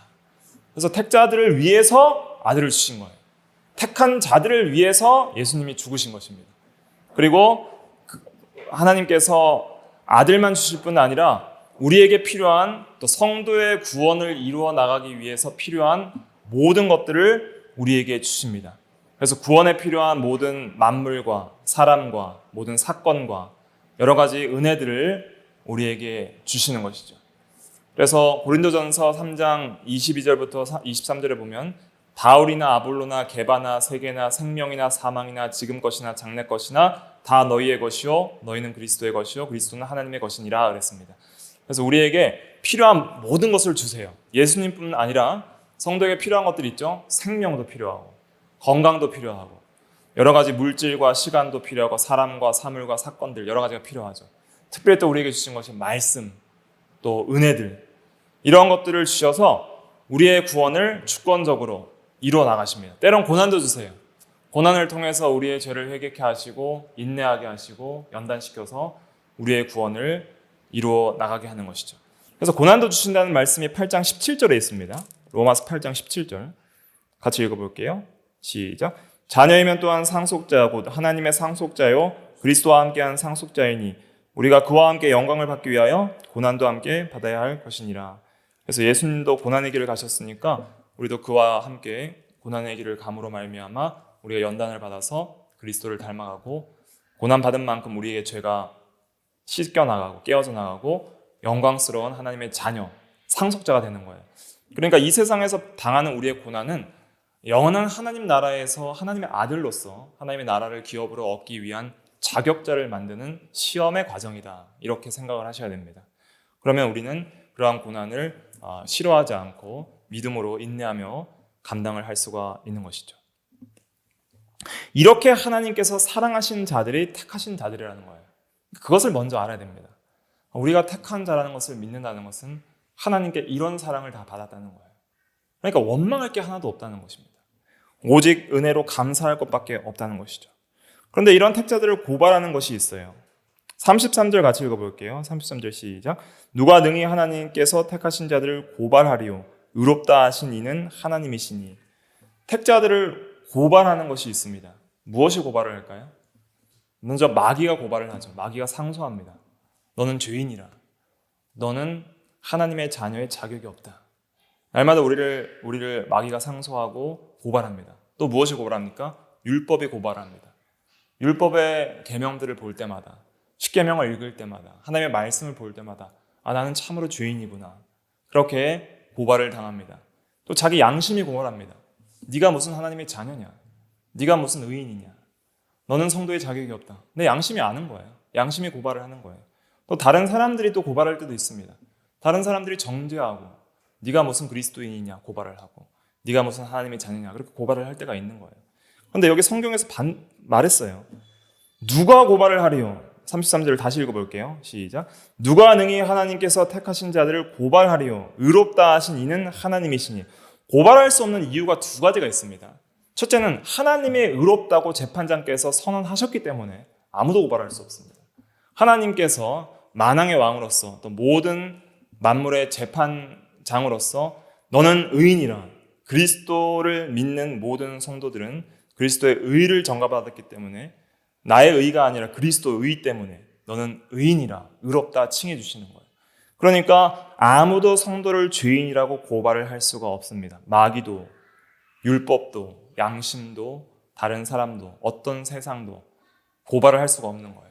그래서 택자들을 위해서 아들을 주신 거예요. 택한 자들을 위해서 예수님이 죽으신 것입니다. 그리고 하나님께서 아들만 주실 뿐 아니라 우리에게 필요한 또 성도의 구원을 이루어 나가기 위해서 필요한 모든 것들을 우리에게 주십니다. 그래서 구원에 필요한 모든 만물과 사람과 모든 사건과 여러 가지 은혜들을 우리에게 주시는 것이죠. 그래서 고린도전서 3장 22절부터 23절에 보면 바울이나 아볼로나 게바나 세계나 생명이나 사망이나 지금 것이나 장래 것이나 다 너희의 것이요 너희는 그리스도의 것이요 그리스도는 하나님의 것이니라 그랬습니다. 그래서 우리에게 필요한 모든 것을 주세요. 예수님뿐 아니라 성도에게 필요한 것들이 있죠. 생명도 필요하고 건강도 필요하고 여러 가지 물질과 시간도 필요하고 사람과 사물과 사건들 여러 가지가 필요하죠. 특별히 또 우리에게 주신 것이 말씀, 또 은혜들 이런 것들을 주셔서 우리의 구원을 주권적으로 이루어 나가십니다. 때론 고난도 주세요. 고난을 통해서 우리의 죄를 회개케 하시고 인내하게 하시고 연단시켜서 우리의 구원을 이루어 나가게 하는 것이죠. 그래서 고난도 주신다는 말씀이 8장 17절에 있습니다. 로마서 8장 17절 같이 읽어볼게요. 시작. 자녀이면 또한 상속자 곧 하나님의 상속자요 그리스도와 함께한 상속자이니 우리가 그와 함께 영광을 받기 위하여 고난도 함께 받아야 할 것이니라. 그래서 예수님도 고난의 길을 가셨으니까 우리도 그와 함께 고난의 길을 감으로 말미암아 우리가 연단을 받아서 그리스도를 닮아가고 고난 받은 만큼 우리의 죄가 씻겨 나가고 깨어져 나가고 영광스러운 하나님의 자녀, 상속자가 되는 거예요. 그러니까 이 세상에서 당하는 우리의 고난은 영원한 하나님 나라에서 하나님의 아들로서 하나님의 나라를 기업으로 얻기 위한 자격자를 만드는 시험의 과정이다. 이렇게 생각을 하셔야 됩니다. 그러면 우리는 그러한 고난을 싫어하지 않고 믿음으로 인내하며 감당을 할 수가 있는 것이죠. 이렇게 하나님께서 사랑하신 자들이 택하신 자들이라는 거예요. 그것을 먼저 알아야 됩니다. 우리가 택한 자라는 것을 믿는다는 것은 하나님께 이런 사랑을 다 받았다는 거예요. 그러니까 원망할 게 하나도 없다는 것입니다. 오직 은혜로 감사할 것밖에 없다는 것이죠. 그런데 이런 택자들을 고발하는 것이 있어요. 33절 같이 읽어볼게요. 33절 시작. 누가 능히 하나님께서 택하신 자들을 고발하리요 의롭다 하신 이는 하나님이시니. 택자들을 고발하는 것이 있습니다. 무엇이 고발을 할까요? 먼저 마귀가 고발을 하죠. 마귀가 상소합니다. 너는 죄인이라. 너는 하나님의 자녀의 자격이 없다. 날마다 우리를 마귀가 상소하고 고발합니다. 또 무엇이 고발합니까? 율법이 고발합니다. 율법의 계명들을 볼 때마다, 십계명을 읽을 때마다, 하나님의 말씀을 볼 때마다 나는 참으로 죄인이구나. 그렇게 고발을 당합니다. 또 자기 양심이 고발합니다. 네가 무슨 하나님의 자녀냐? 네가 무슨 의인이냐? 너는 성도의 자격이 없다. 내 양심이 아는 거예요. 양심이 고발을 하는 거예요. 또 다른 사람들이 또 고발할 때도 있습니다. 다른 사람들이 정죄하고 네가 무슨 그리스도인이냐 고발을 하고 네가 무슨 하나님의 자녀냐 그렇게 고발을 할 때가 있는 거예요. 그런데 여기 성경에서 말했어요. 누가 고발을 하리요? 33절을 다시 읽어볼게요. 시작. 누가 능히 하나님께서 택하신 자들을 고발하리요? 의롭다 하신 이는 하나님이시니. 고발할 수 없는 이유가 두 가지가 있습니다. 첫째는 하나님의 의롭다고 재판장께서 선언하셨기 때문에 아무도 고발할 수 없습니다. 하나님께서 만왕의 왕으로서 또 모든 만물의 재판장으로서 너는 의인이라. 그리스도를 믿는 모든 성도들은 그리스도의 의를 전가받았기 때문에 나의 의가 아니라 그리스도의 의 때문에 너는 의인이라 의롭다 칭해 주시는 거예요. 그러니까 아무도 성도를 죄인이라고 고발을 할 수가 없습니다. 마귀도 율법도 양심도 다른 사람도 어떤 세상도 고발을 할 수가 없는 거예요.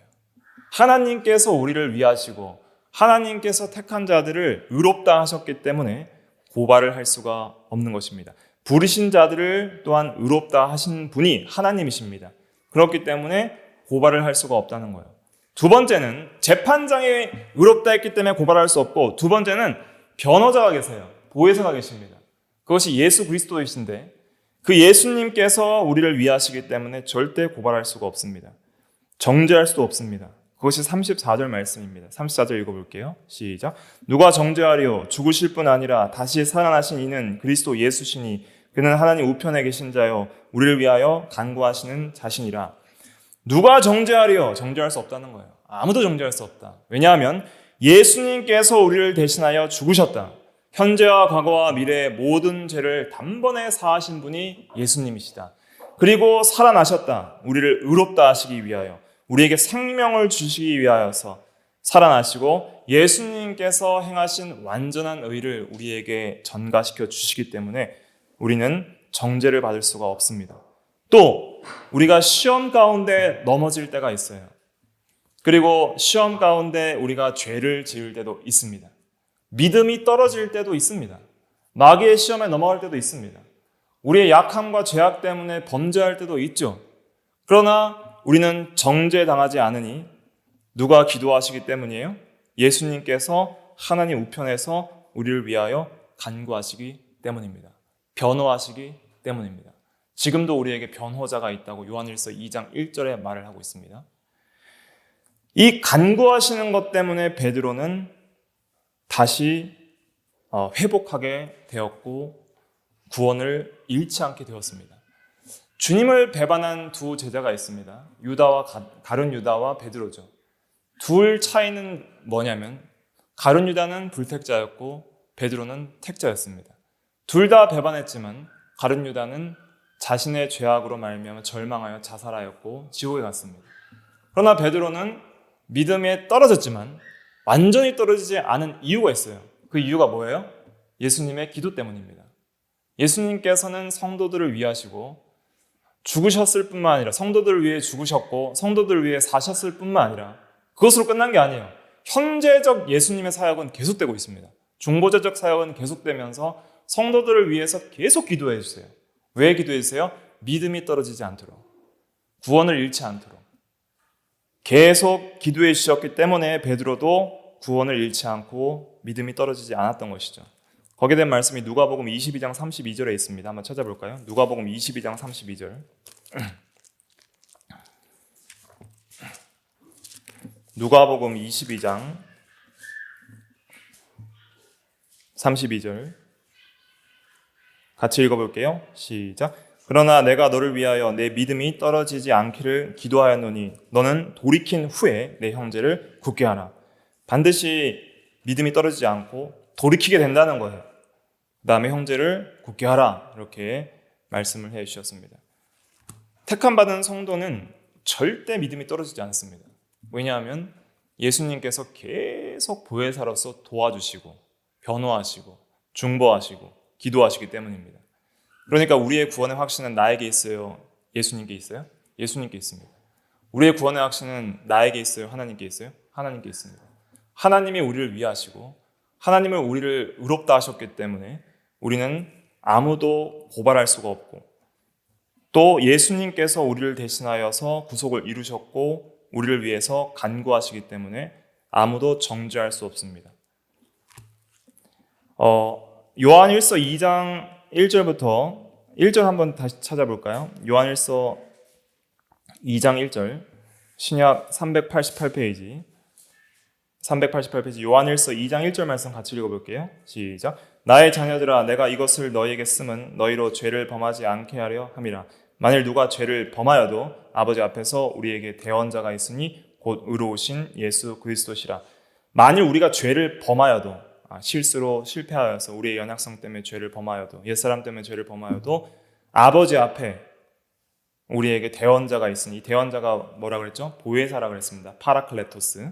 하나님께서 우리를 위하시고 하나님께서 택한 자들을 의롭다 하셨기 때문에 고발을 할 수가 없는 것입니다. 부르신 자들을 또한 의롭다 하신 분이 하나님이십니다. 그렇기 때문에 고발을 할 수가 없다는 거예요. 두 번째는 재판장이 의롭다 했기 때문에 고발할 수 없고, 두 번째는 변호자가 계세요. 보혜사가 계십니다. 그것이 예수 그리스도이신데 그 예수님께서 우리를 위하시기 때문에 절대 고발할 수가 없습니다. 정죄할 수도 없습니다. 그것이 34절 말씀입니다. 34절 읽어볼게요. 시작. 누가 정죄하리요? 죽으실 뿐 아니라 다시 살아나신 이는 그리스도 예수시니 그는 하나님 우편에 계신 자요 우리를 위하여 간구하시는 자신이라. 누가 정죄하리요? 정죄할 수 없다는 거예요. 아무도 정죄할 수 없다. 왜냐하면 예수님께서 우리를 대신하여 죽으셨다. 현재와 과거와 미래의 모든 죄를 단번에 사하신 분이 예수님이시다. 그리고 살아나셨다. 우리를 의롭다 하시기 위하여, 우리에게 생명을 주시기 위하여서 살아나시고 예수님께서 행하신 완전한 의를 우리에게 전가시켜 주시기 때문에 우리는 정죄를 받을 수가 없습니다. 또 우리가 시험 가운데 넘어질 때가 있어요. 그리고 시험 가운데 우리가 죄를 지을 때도 있습니다. 믿음이 떨어질 때도 있습니다. 마귀의 시험에 넘어갈 때도 있습니다. 우리의 약함과 죄악 때문에 범죄할 때도 있죠. 그러나 우리는 정죄당하지 않으니 누가 기도하시기 때문이에요? 예수님께서 하나님 우편에서 우리를 위하여 간구하시기 때문입니다. 변호하시기 때문입니다. 지금도 우리에게 변호자가 있다고 요한일서 2장 1절에 말을 하고 있습니다. 이 간구하시는 것 때문에 베드로는 다시 회복하게 되었고 구원을 잃지 않게 되었습니다. 주님을 배반한 두 제자가 있습니다. 가룟 유다와 베드로죠. 둘 차이는 뭐냐면 가룟 유다는 불택자였고 베드로는 택자였습니다. 둘 다 배반했지만 가룟 유다는 자신의 죄악으로 말미암아 절망하여 자살하였고 지옥에 갔습니다. 그러나 베드로는 믿음에 떨어졌지만 완전히 떨어지지 않은 이유가 있어요. 그 이유가 뭐예요? 예수님의 기도 때문입니다. 예수님께서는 성도들을 위하시고 죽으셨을 뿐만 아니라 성도들을 위해 죽으셨고 성도들을 위해 사셨을 뿐만 아니라 그것으로 끝난 게 아니에요. 현재적 예수님의 사역은 계속되고 있습니다. 중보자적 사역은 계속되면서 성도들을 위해서 계속 기도해 주세요. 왜 기도해 주세요? 믿음이 떨어지지 않도록, 구원을 잃지 않도록 계속 기도해 주셨기 때문에 베드로도 구원을 잃지 않고 믿음이 떨어지지 않았던 것이죠. 거기에 대한 말씀이 누가복음 22장 32절에 있습니다. 한번 찾아볼까요? 누가복음 22장 32절. 누가복음 22장 32절 같이 읽어볼게요. 시작. 그러나 내가 너를 위하여 내 믿음이 떨어지지 않기를 기도하였노니 너는 돌이킨 후에 내 형제를 굳게 하라. 반드시 믿음이 떨어지지 않고 돌이키게 된다는 거예요. 그 다음에 형제를 굳게 하라. 이렇게 말씀을 해 주셨습니다. 택함받은 성도는 절대 믿음이 떨어지지 않습니다. 왜냐하면 예수님께서 계속 보혜사로서 도와주시고 변호하시고 중보하시고 기도하시기 때문입니다. 그러니까 우리의 구원의 확신은 나에게 있어요? 예수님께 있어요? 예수님께 있습니다. 우리의 구원의 확신은 나에게 있어요? 하나님께 있어요? 하나님께 있습니다. 하나님이 우리를 위하시고 하나님을 우리를 의롭다 하셨기 때문에 우리는 아무도 고발할 수가 없고 또 예수님께서 우리를 대신하여서 구속을 이루셨고 우리를 위해서 간구하시기 때문에 아무도 정죄할 수 없습니다. 요한일서 2장 1절부터 1절 한번 다시 찾아볼까요? 요한일서 2장 1절 신약 388페이지 요한일서 2장 1절 말씀 같이 읽어볼게요. 시작. 나의 자녀들아 내가 이것을 너희에게 쓰면 너희로 죄를 범하지 않게 하려 함이라. 만일 누가 죄를 범하여도 아버지 앞에서 우리에게 대언자가 있으니 곧 의로우신 예수 그리스도시라. 만일 우리가 죄를 범하여도 실수로 실패하여서 우리의 연약성 때문에 죄를 범하여도 옛사람 때문에 죄를 범하여도 아버지 앞에 우리에게 대언자가 있으니 이 대언자가 뭐라 그랬죠? 보혜사라 그랬습니다. 파라클레토스.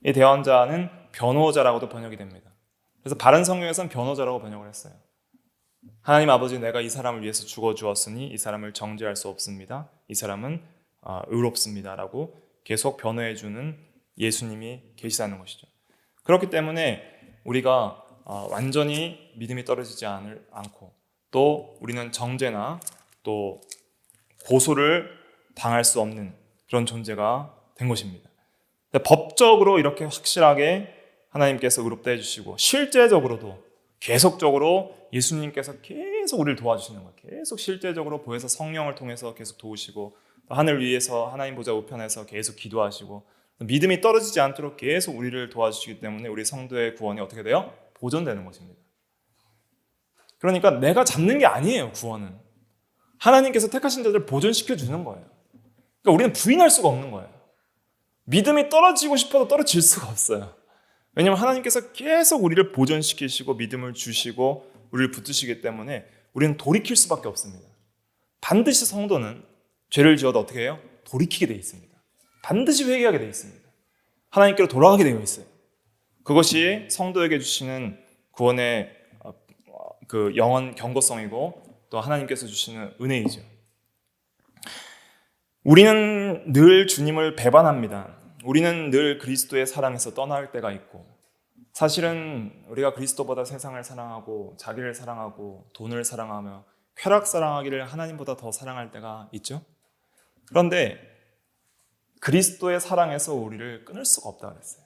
이 대언자는 변호자라고도 번역이 됩니다. 그래서 바른 성경에서는 변호자라고 번역을 했어요. 하나님 아버지 내가 이 사람을 위해서 죽어주었으니 이 사람을 정죄할 수 없습니다. 이 사람은 의롭습니다. 라고 계속 변호해주는 예수님이 계시다는 것이죠. 그렇기 때문에 우리가 완전히 믿음이 떨어지지 않고 또 우리는 정죄나 또 고소를 당할 수 없는 그런 존재가 된 것입니다. 법적으로 이렇게 확실하게 하나님께서 의롭다 해주시고 실제적으로도 계속적으로 예수님께서 계속 우리를 도와주시는 거예요. 계속 실제적으로 보혜사 성령을 통해서 계속 도우시고 하늘 위에서 하나님 보좌 우편에서 계속 기도하시고 믿음이 떨어지지 않도록 계속 우리를 도와주시기 때문에 우리 성도의 구원이 어떻게 돼요? 보존되는 것입니다. 그러니까 내가 잡는 게 아니에요. 구원은 하나님께서 택하신 자들을 보존시켜 주는 거예요. 그러니까 우리는 부인할 수가 없는 거예요. 믿음이 떨어지고 싶어도 떨어질 수가 없어요. 왜냐하면 하나님께서 계속 우리를 보존시키시고 믿음을 주시고 우리를 붙드시기 때문에 우리는 돌이킬 수밖에 없습니다. 반드시 성도는 죄를 지어도 어떻게 해요? 돌이키게 되어 있습니다. 반드시 회개하게 되어 있습니다. 하나님께로 돌아가게 되어 있어요. 그것이 성도에게 주시는 구원의 그 영원 경고성이고 또 하나님께서 주시는 은혜이죠. 우리는 늘 주님을 배반합니다. 우리는 늘 그리스도의 사랑에서 떠날 때가 있고 사실은 우리가 그리스도보다 세상을 사랑하고 자기를 사랑하고 돈을 사랑하며 쾌락 사랑하기를 하나님보다 더 사랑할 때가 있죠. 그런데 그리스도의 사랑에서 우리를 끊을 수가 없다고 그랬어요.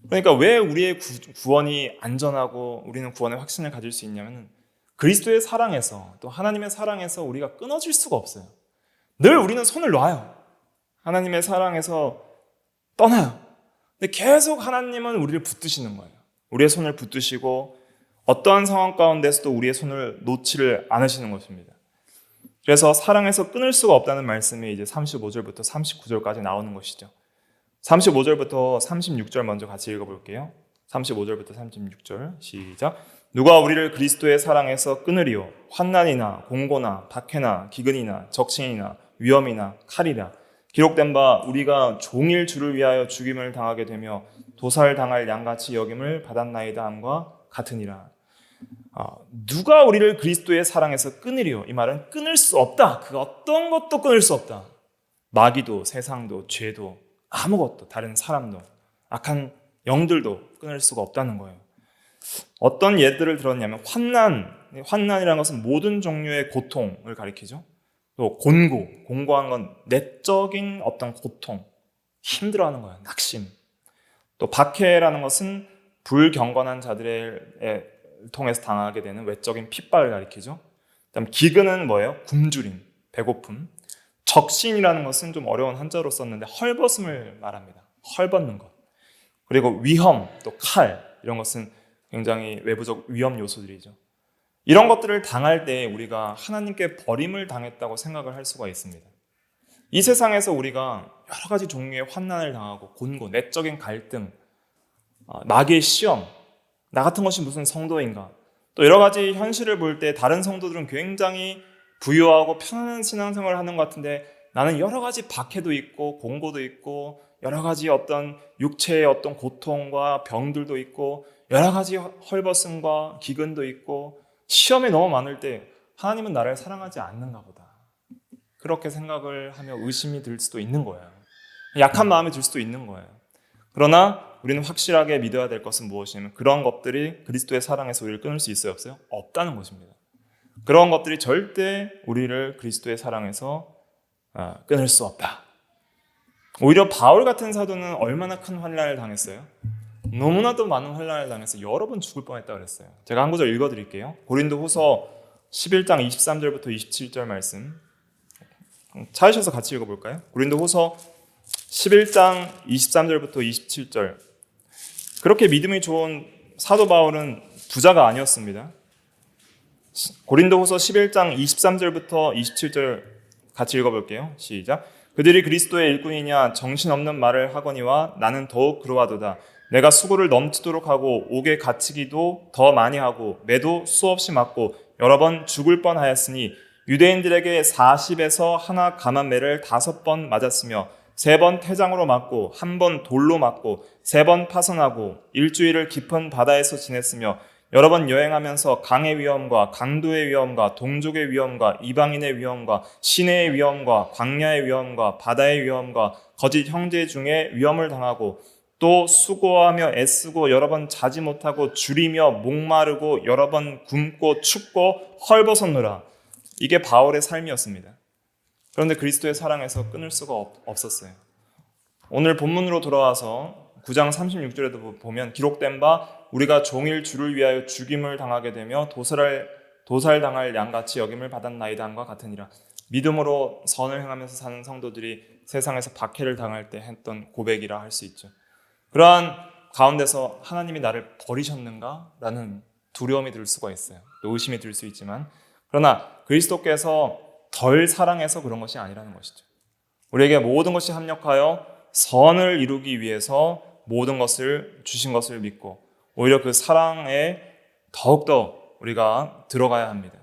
그러니까 왜 우리의 구원이 안전하고 우리는 구원의 확신을 가질 수 있냐면 그리스도의 사랑에서 또 하나님의 사랑에서 우리가 끊어질 수가 없어요. 늘 우리는 손을 놔요. 하나님의 사랑에서 떠나요. 근데 계속 하나님은 우리를 붙드시는 거예요. 우리의 손을 붙드시고 어떠한 상황 가운데서도 우리의 손을 놓지를 않으시는 것입니다. 그래서 사랑에서 끊을 수가 없다는 말씀이 이제 35절부터 39절까지 나오는 것이죠. 35절부터 36절 먼저 같이 읽어볼게요. 35절부터 36절 시작. 누가 우리를 그리스도의 사랑에서 끊으리요? 환난이나 공고나 박해나 기근이나 적신이나 위험이나 칼이라. 기록된 바 우리가 종일 주를 위하여 죽임을 당하게 되며 도살당할 양같이 여김을 받았나이다 함과 같으니라. 누가 우리를 그리스도의 사랑에서 끊으리요? 이 말은 끊을 수 없다. 그 어떤 것도 끊을 수 없다. 마귀도 세상도 죄도 아무것도 다른 사람도 악한 영들도 끊을 수가 없다는 거예요. 어떤 예들을 들었냐면 환난이라는 것은 모든 종류의 고통을 가리키죠. 또 공고한 건 내적인 어떤 고통, 힘들어하는 거예요. 낙심. 또 박해라는 것은 불경건한 자들의 통해서 당하게 되는 외적인 핍박을 가리키죠. 그다음 기근은 뭐예요? 굶주림, 배고픔. 적신이라는 것은 좀 어려운 한자로 썼는데 헐벗음을 말합니다. 헐벗는 것. 그리고 위험, 또 칼 이런 것은 굉장히 외부적 위험 요소들이죠. 이런 것들을 당할 때 우리가 하나님께 버림을 당했다고 생각을 할 수가 있습니다. 이 세상에서 우리가 여러 가지 종류의 환난을 당하고 곤고, 내적인 갈등, 마귀의 시험, 나 같은 것이 무슨 성도인가, 또 여러 가지 현실을 볼 때 다른 성도들은 굉장히 부유하고 편안한 신앙생활을 하는 것 같은데 나는 여러 가지 박해도 있고 공고도 있고 여러 가지 어떤 육체의 어떤 고통과 병들도 있고 여러 가지 헐벗음과 기근도 있고 시험이 너무 많을 때 하나님은 나를 사랑하지 않는가 보다. 그렇게 생각을 하며 의심이 들 수도 있는 거예요. 약한 마음이 들 수도 있는 거예요. 그러나 우리는 확실하게 믿어야 될 것은 무엇이냐면 그런 것들이 그리스도의 사랑에서 우리를 끊을 수 있어요? 없어요? 없다는 것입니다. 그런 것들이 절대 우리를 그리스도의 사랑에서 끊을 수 없다. 오히려 바울 같은 사도는 얼마나 큰 환난을 당했어요? 너무나도 많은 환난을 당해서 여러 번 죽을 뻔했다 그랬어요. 제가 한 구절 읽어드릴게요. 고린도후서 11장 23절부터 27절 말씀 찾으셔서 같이 읽어볼까요? 고린도후서 11장 23절부터 27절. 그렇게 믿음이 좋은 사도 바울은 부자가 아니었습니다. 고린도후서 11장 23절부터 27절 같이 읽어볼게요. 시작. 그들이 그리스도의 일꾼이냐 정신없는 말을 하거니와 나는 더욱 그러하도다. 내가 수고를 넘치도록 하고 옥에 갇히기도 더 많이 하고 매도 수없이 맞고 여러 번 죽을 뻔하였으니 유대인들에게 40에서 하나 감한 매를 5번 맞았으며 3번 태장으로 맞고 1번 돌로 맞고 3번 파선하고 일주일을 깊은 바다에서 지냈으며 여러 번 여행하면서 강의 위험과 강도의 위험과 동족의 위험과 이방인의 위험과 시내의 위험과 광야의 위험과 바다의 위험과 거짓 형제 중에 위험을 당하고 또 수고하며 애쓰고 여러 번 자지 못하고 줄이며 목마르고 여러 번 굶고 춥고 헐벗었노라. 이게 바울의 삶이었습니다. 그런데 그리스도의 사랑에서 끊을 수가 없었어요. 오늘 본문으로 돌아와서 9장 36절에도 보면 기록된 바 우리가 종일 주를 위하여 죽임을 당하게 되며 도살당할 양같이 여김을 받았나이다 함과 같으니라. 믿음으로 선을 행하면서 사는 성도들이 세상에서 박해를 당할 때 했던 고백이라 할 수 있죠. 그러한 가운데서 하나님이 나를 버리셨는가? 라는 두려움이 들 수가 있어요. 또 의심이 들 수 있지만 그러나 그리스도께서 덜 사랑해서 그런 것이 아니라는 것이죠. 우리에게 모든 것이 합력하여 선을 이루기 위해서 모든 것을 주신 것을 믿고 오히려 그 사랑에 더욱더 우리가 들어가야 합니다.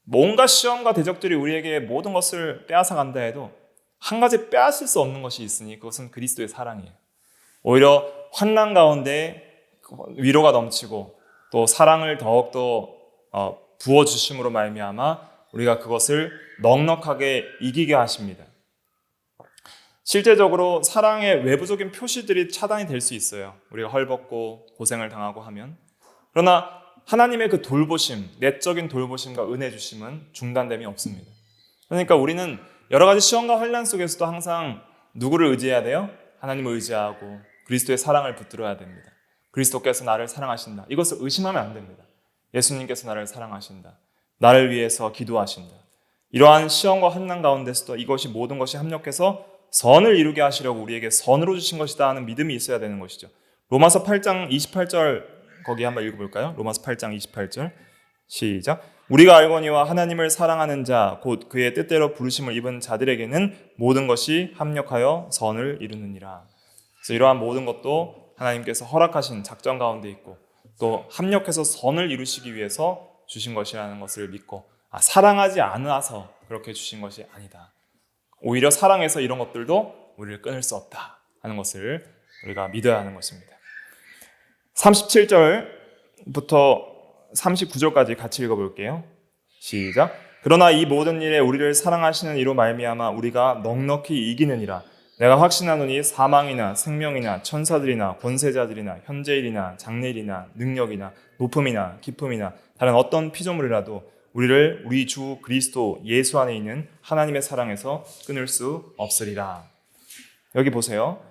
뭔가 시험과 대적들이 우리에게 모든 것을 빼앗아 간다 해도 한 가지 빼앗을 수 없는 것이 있으니 그것은 그리스도의 사랑이에요. 오히려 환난 가운데 위로가 넘치고 또 사랑을 더욱더 부어주심으로 말미암아 우리가 그것을 넉넉하게 이기게 하십니다. 실제적으로 사랑의 외부적인 표시들이 차단이 될 수 있어요. 우리가 헐벗고 고생을 당하고 하면. 그러나 하나님의 그 돌보심, 내적인 돌보심과 은혜 주심은 중단됨이 없습니다. 그러니까 우리는 여러 가지 시험과 환난 속에서도 항상 누구를 의지해야 돼요? 하나님을 의지하고 그리스도의 사랑을 붙들어야 됩니다. 그리스도께서 나를 사랑하신다. 이것을 의심하면 안 됩니다. 예수님께서 나를 사랑하신다. 나를 위해서 기도하신다. 이러한 시험과 환난 가운데서도 이것이 모든 것이 합력해서 선을 이루게 하시려고 우리에게 선으로 주신 것이다 하는 믿음이 있어야 되는 것이죠. 로마서 8장 28절 거기 한번 읽어볼까요? 로마서 8장 28절 시작. 우리가 알거니와 하나님을 사랑하는 자 곧 그의 뜻대로 부르심을 입은 자들에게는 모든 것이 합력하여 선을 이루느니라. 그래서 이러한 모든 것도 하나님께서 허락하신 작전 가운데 있고 또 합력해서 선을 이루시기 위해서 주신 것이라는 것을 믿고 사랑하지 않아서 그렇게 주신 것이 아니다. 오히려 사랑해서 이런 것들도 우리를 끊을 수 없다 하는 것을 우리가 믿어야 하는 것입니다. 37절부터 39절까지 같이 읽어볼게요. 시작. 그러나 이 모든 일에 우리를 사랑하시는 이로 말미암아 우리가 넉넉히 이기느니라. 내가 확신하노니 사망이나 생명이나 천사들이나 권세자들이나 현재일이나 장래일이나 능력이나 높음이나 깊음이나 다른 어떤 피조물이라도 우리를 우리 주 그리스도 예수 안에 있는 하나님의 사랑에서 끊을 수 없으리라. 여기 보세요.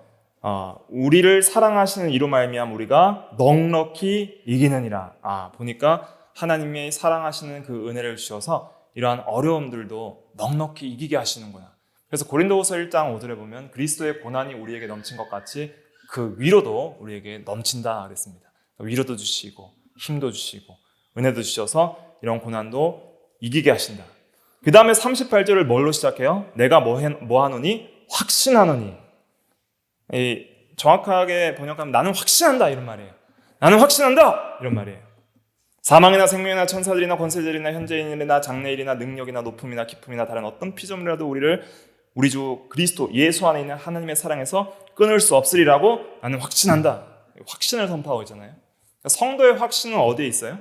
우리를 사랑하시는 이로 말미암아 우리가 넉넉히 이기느니라. 보니까 하나님이 사랑하시는 그 은혜를 주셔서 이러한 어려움들도 넉넉히 이기게 하시는구나. 그래서 고린도후서 1장 5절에 보면 그리스도의 고난이 우리에게 넘친 것 같이 그 위로도 우리에게 넘친다 그랬습니다. 위로도 주시고 힘도 주시고 은혜도 주셔서 이런 고난도 이기게 하신다. 그 다음에 38절을 뭘로 시작해요? 내가 뭐 하노니? 확신하노니. 정확하게 번역하면 나는 확신한다 이런 말이에요. 나는 확신한다 이런 말이에요. 사망이나 생명이나 천사들이나 권세들이나 현재인이나 장래일이나 능력이나 높음이나 깊음이나 다른 어떤 피조물이라도 우리를 우리 주 그리스도 예수 안에 있는 하나님의 사랑에서 끊을 수 없으리라고 나는 확신한다. 확신을 선포하고 있잖아요. 그러니까 성도의 확신은 어디에 있어요?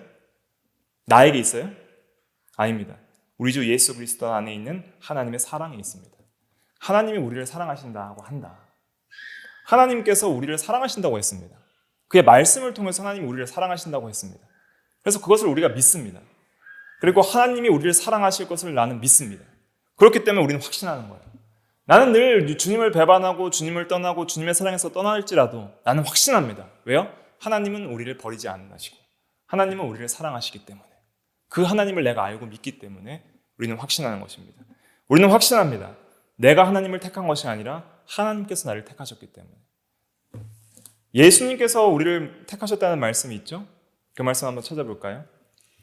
나에게 있어요? 아닙니다. 우리 주 예수 그리스도 안에 있는 하나님의 사랑이 있습니다. 하나님이 우리를 사랑하신다고 한다. 하나님께서 우리를 사랑하신다고 했습니다. 그의 말씀을 통해서 하나님이 우리를 사랑하신다고 했습니다. 그래서 그것을 우리가 믿습니다. 그리고 하나님이 우리를 사랑하실 것을 나는 믿습니다. 그렇기 때문에 우리는 확신하는 거예요. 나는 늘 주님을 배반하고 주님을 떠나고 주님의 사랑에서 떠날지라도 나는 확신합니다. 왜요? 하나님은 우리를 버리지 않으시고 하나님은 우리를 사랑하시기 때문에, 그 하나님을 내가 알고 믿기 때문에 우리는 확신하는 것입니다. 우리는 확신합니다. 내가 하나님을 택한 것이 아니라 하나님께서 나를 택하셨기 때문에. 예수님께서 우리를 택하셨다는 말씀이 있죠? 그 말씀 한번 찾아볼까요?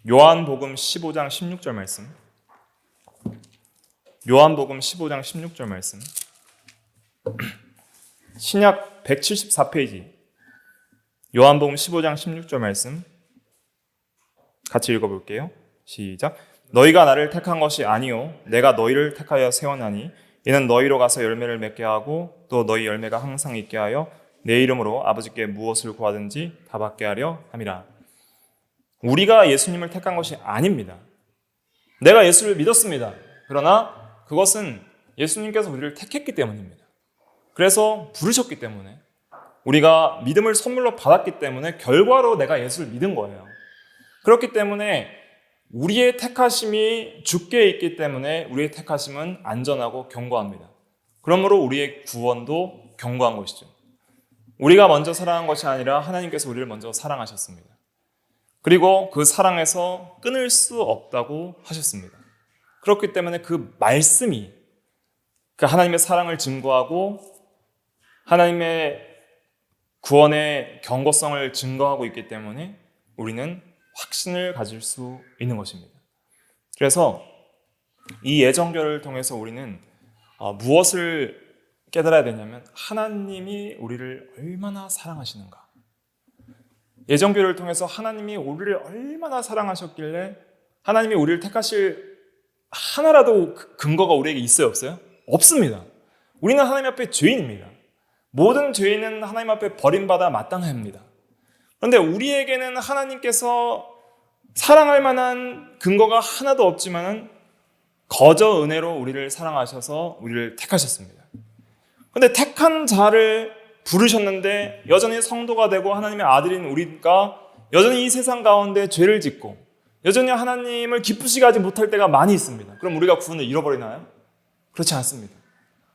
요한복음 15장 16절 말씀. 요한복음 15장 16절 말씀. 신약 174페이지. 요한복음 15장 16절 말씀. 같이 읽어볼게요. 시작. 너희가 나를 택한 것이 아니요 내가 너희를 택하여 세워나니 이는 너희로 가서 열매를 맺게 하고 또 너희 열매가 항상 있게 하여 내 이름으로 아버지께 무엇을 구하든지 다 받게 하려 함이라. 우리가 예수님을 택한 것이 아닙니다. 내가 예수를 믿었습니다. 그러나 그것은 예수님께서 우리를 택했기 때문입니다. 그래서 부르셨기 때문에, 우리가 믿음을 선물로 받았기 때문에 결과로 내가 예수를 믿은 거예요. 그렇기 때문에 우리의 택하심이 주께 있기 때문에 우리의 택하심은 안전하고 견고합니다. 그러므로 우리의 구원도 견고한 것이죠. 우리가 먼저 사랑한 것이 아니라 하나님께서 우리를 먼저 사랑하셨습니다. 그리고 그 사랑에서 끊을 수 없다고 하셨습니다. 그렇기 때문에 그 말씀이 그 하나님의 사랑을 증거하고 하나님의 구원의 견고성을 증거하고 있기 때문에 우리는 확신을 가질 수 있는 것입니다. 그래서 이 예정교를 통해서 우리는 무엇을 깨달아야 되냐면 하나님이 우리를 얼마나 사랑하시는가. 예정교를 통해서 하나님이 우리를 얼마나 사랑하셨길래 하나님이 우리를 택하실 하나라도 근거가 우리에게 있어요, 없어요? 없습니다. 우리는 하나님 앞에 죄인입니다. 모든 죄인은 하나님 앞에 버림받아 마땅합니다. 그런데 우리에게는 하나님께서 사랑할 만한 근거가 하나도 없지만은 거저 은혜로 우리를 사랑하셔서 우리를 택하셨습니다. 그런데 택한 자를 부르셨는데 여전히 성도가 되고 하나님의 아들인 우리가 여전히 이 세상 가운데 죄를 짓고 여전히 하나님을 기쁘시게 하지 못할 때가 많이 있습니다. 그럼 우리가 구원을 잃어버리나요? 그렇지 않습니다.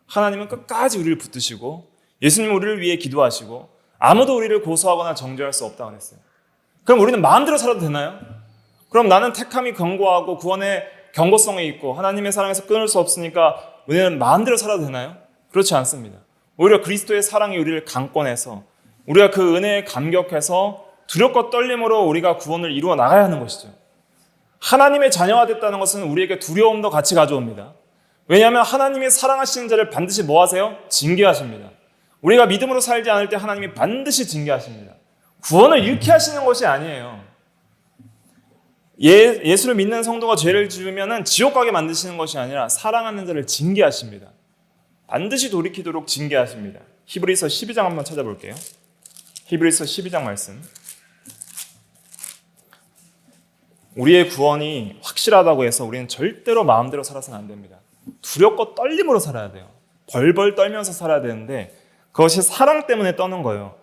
하나님은 끝까지 우리를 붙드시고 예수님은 우리를 위해 기도하시고 아무도 우리를 고소하거나 정죄할 수 없다고 했어요. 그럼 우리는 마음대로 살아도 되나요? 그럼 나는 택함이 견고하고 구원의 견고성이 있고 하나님의 사랑에서 끊을 수 없으니까 우리는 마음대로 살아도 되나요? 그렇지 않습니다. 오히려 그리스도의 사랑이 우리를 강권해서 우리가 그 은혜에 감격해서 두렵고 떨림으로 우리가 구원을 이루어 나가야 하는 것이죠. 하나님의 자녀가 됐다는 것은 우리에게 두려움도 같이 가져옵니다. 왜냐하면 하나님이 사랑하시는 자를 반드시 뭐 하세요? 징계하십니다. 우리가 믿음으로 살지 않을 때 하나님이 반드시 징계하십니다. 구원을 잃게 하시는 것이 아니에요. 예수를 믿는 성도가 죄를 지으면 지옥 가게 만드시는 것이 아니라 사랑하는 자를 징계하십니다. 반드시 돌이키도록 징계하십니다. 히브리서 12장 한번 찾아볼게요. 히브리서 12장 말씀. 우리의 구원이 확실하다고 해서 우리는 절대로 마음대로 살아서는 안 됩니다. 두렵고 떨림으로 살아야 돼요. 벌벌 떨면서 살아야 되는데 그것이 사랑 때문에 떠는 거예요.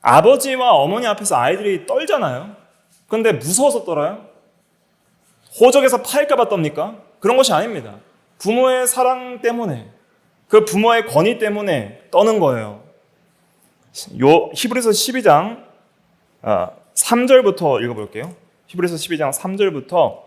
아버지와 어머니 앞에서 아이들이 떨잖아요. 그런데 무서워서 떨어요? 호적에서 파일까 봐 떱니까? 그런 것이 아닙니다. 부모의 사랑 때문에, 그 부모의 권위 때문에 떠는 거예요. 히브리서 12장 3절부터 읽어볼게요. 히브리서 12장 3절부터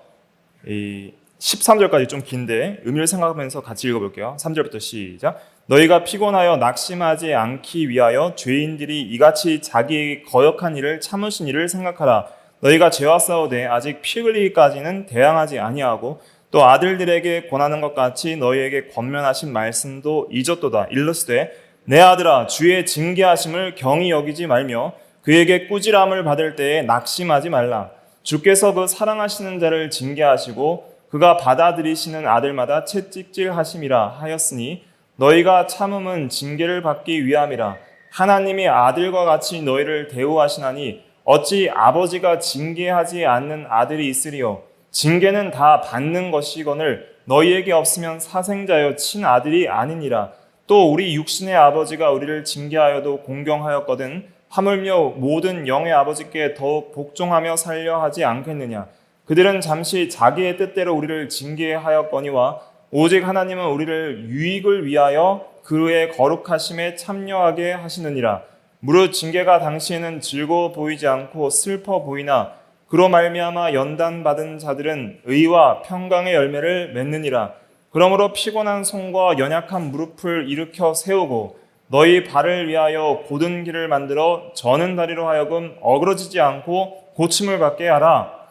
13절까지 좀 긴데 의미를 생각하면서 같이 읽어볼게요. 3절부터 시작. 너희가 피곤하여 낙심하지 않기 위하여 죄인들이 이같이 자기에게 거역한 일을 참으신 일을 생각하라. 너희가 죄와 싸우되 아직 피 흘리기까지는 대항하지 아니하고 또 아들들에게 권하는 것 같이 너희에게 권면하신 말씀도 잊었도다. 일러스되 내 아들아 주의 징계하심을 경히 여기지 말며 그에게 꾸지람을 받을 때에 낙심하지 말라. 주께서 그 사랑하시는 자를 징계하시고 그가 받아들이시는 아들마다 채찍질하심이라 하였으니 너희가 참음은 징계를 받기 위함이라. 하나님이 아들과 같이 너희를 대우하시나니 어찌 아버지가 징계하지 않는 아들이 있으리요. 징계는 다 받는 것이거늘 너희에게 없으면 사생자여 친아들이 아니니라. 또 우리 육신의 아버지가 우리를 징계하여도 공경하였거든 하물며 모든 영의 아버지께 더욱 복종하며 살려 하지 않겠느냐. 그들은 잠시 자기의 뜻대로 우리를 징계하였거니와 오직 하나님은 우리를 유익을 위하여 그의 거룩하심에 참여하게 하시느니라. 무릇 징계가 당시에는 즐거워 보이지 않고 슬퍼 보이나 그로 말미암아 연단받은 자들은 의와 평강의 열매를 맺느니라. 그러므로 피곤한 손과 연약한 무릎을 일으켜 세우고 너희 발을 위하여 곧은 길을 만들어 저는 다리로 하여금 어그러지지 않고 고침을 받게 하라.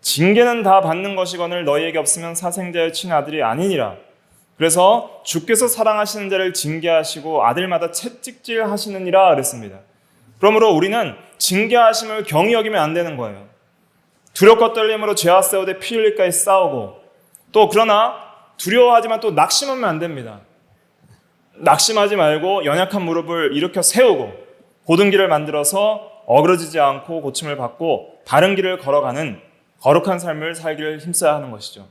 징계는 다 받는 것이거늘 너희에게 없으면 사생자의 친아들이 아니니라. 그래서 주께서 사랑하시는 자를 징계하시고 아들마다 채찍질 하시느니라 그랬습니다. 그러므로 우리는 징계하심을 경히 여기면 안 되는 거예요. 두렵고 떨림으로 죄와 싸우되 피 흘릴까지 싸우고, 또 그러나 두려워하지만 또 낙심하면 안 됩니다. 낙심하지 말고 연약한 무릎을 일으켜 세우고 곧은 길을 만들어서 어그러지지 않고 고침을 받고 바른 길을 걸어가는 거룩한 삶을 살기를 힘써야 하는 것이죠.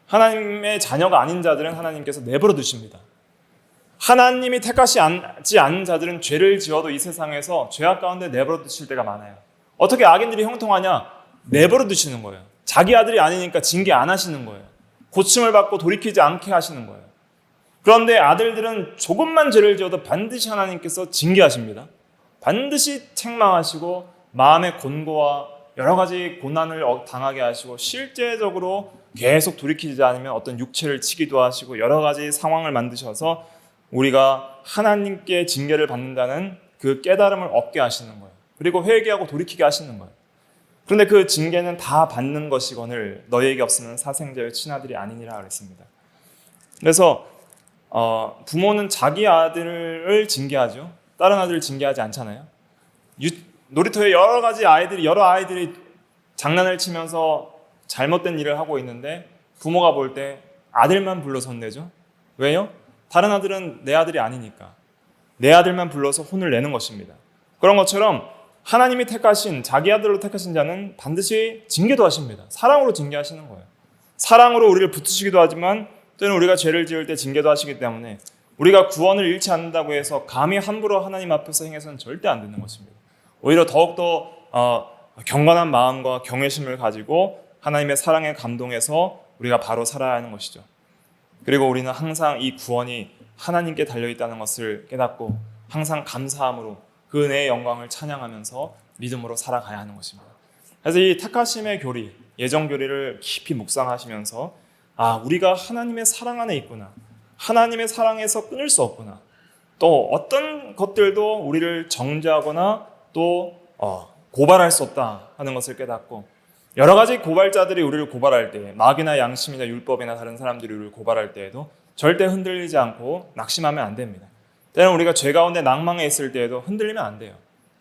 하나님의 자녀가 아닌 자들은 하나님께서 내버려 두십니다. 하나님이 택하시지 않은 자들은 죄를 지어도 이 세상에서 죄악 가운데 내버려 두실 때가 많아요. 어떻게 악인들이 형통하냐? 내버려 두시는 거예요. 자기 아들이 아니니까 징계 안 하시는 거예요. 고침을 받고 돌이키지 않게 하시는 거예요. 그런데 아들들은 조금만 죄를 지어도 반드시 하나님께서 징계하십니다. 반드시 책망하시고 마음의 곤고와 여러 가지 고난을 당하게 하시고 실제적으로 계속 돌이키지 않으면 어떤 육체를 치기도 하시고 여러 가지 상황을 만드셔서 우리가 하나님께 징계를 받는다는 그 깨달음을 얻게 하시는 거예요. 그리고 회개하고 돌이키게 하시는 거예요. 그런데 그 징계는 다 받는 것이거늘 너희에게 없으면 사생자의 친아들이 아니니라 그랬습니다. 그래서 부모는 자기 아들을 징계하죠. 다른 아들을 징계하지 않잖아요. 놀이터에 여러 아이들이 장난을 치면서 잘못된 일을 하고 있는데 부모가 볼 때 아들만 불러서 혼내죠. 왜요? 다른 아들은 내 아들이 아니니까. 내 아들만 불러서 혼을 내는 것입니다. 그런 것처럼 하나님이 택하신 자기 아들로 택하신 자는 반드시 징계도 하십니다. 사랑으로 징계하시는 거예요. 사랑으로 우리를 붙으시기도 하지만 또는 우리가 죄를 지을 때 징계도 하시기 때문에 우리가 구원을 잃지 않는다고 해서 감히 함부로 하나님 앞에서 행해서는 절대 안 되는 것입니다. 오히려 더욱더 경건한 마음과 경외심을 가지고 하나님의 사랑에 감동해서 우리가 바로 살아야 하는 것이죠. 그리고 우리는 항상 이 구원이 하나님께 달려있다는 것을 깨닫고 항상 감사함으로 그 은혜의 영광을 찬양하면서 믿음으로 살아가야 하는 것입니다. 그래서 이 택하심의 교리, 예정 교리를 깊이 묵상하시면서 우리가 하나님의 사랑 안에 있구나. 하나님의 사랑에서 끊을 수 없구나. 또 어떤 것들도 우리를 정죄하거나 또 고발할 수 없다 하는 것을 깨닫고 여러 가지 고발자들이 우리를 고발할 때 마귀나 양심이나 율법이나 다른 사람들이 우리를 고발할 때에도 절대 흔들리지 않고 낙심하면 안 됩니다. 때로는 우리가 죄 가운데 낭망해 있을 때에도 흔들리면 안 돼요.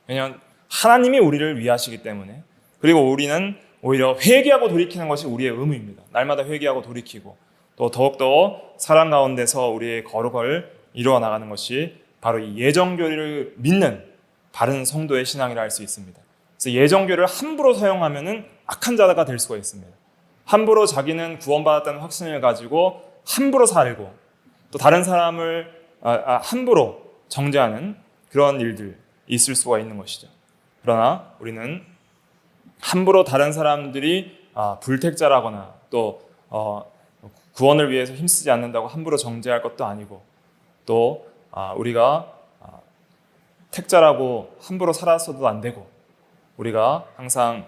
왜냐하면 하나님이 우리를 위하시기 때문에. 그리고 우리는 오히려 회개하고 돌이키는 것이 우리의 의무입니다. 날마다 회개하고 돌이키고 또 더욱더 사랑 가운데서 우리의 거룩을 이루어 나가는 것이 바로 이 예정교리를 믿는 바른 성도의 신앙이라 할 수 있습니다. 그래서 예정교리를 함부로 사용하면은 악한 자가 될 수가 있습니다. 함부로 자기는 구원받았다는 확신을 가지고 함부로 살고 또 다른 사람을 함부로 정죄하는 그런 일들 있을 수가 있는 것이죠. 그러나 우리는 함부로 다른 사람들이 불택자라거나 또 구원을 위해서 힘쓰지 않는다고 함부로 정죄할 것도 아니고 또 우리가 택자라고 함부로 살았어도 안 되고 우리가 항상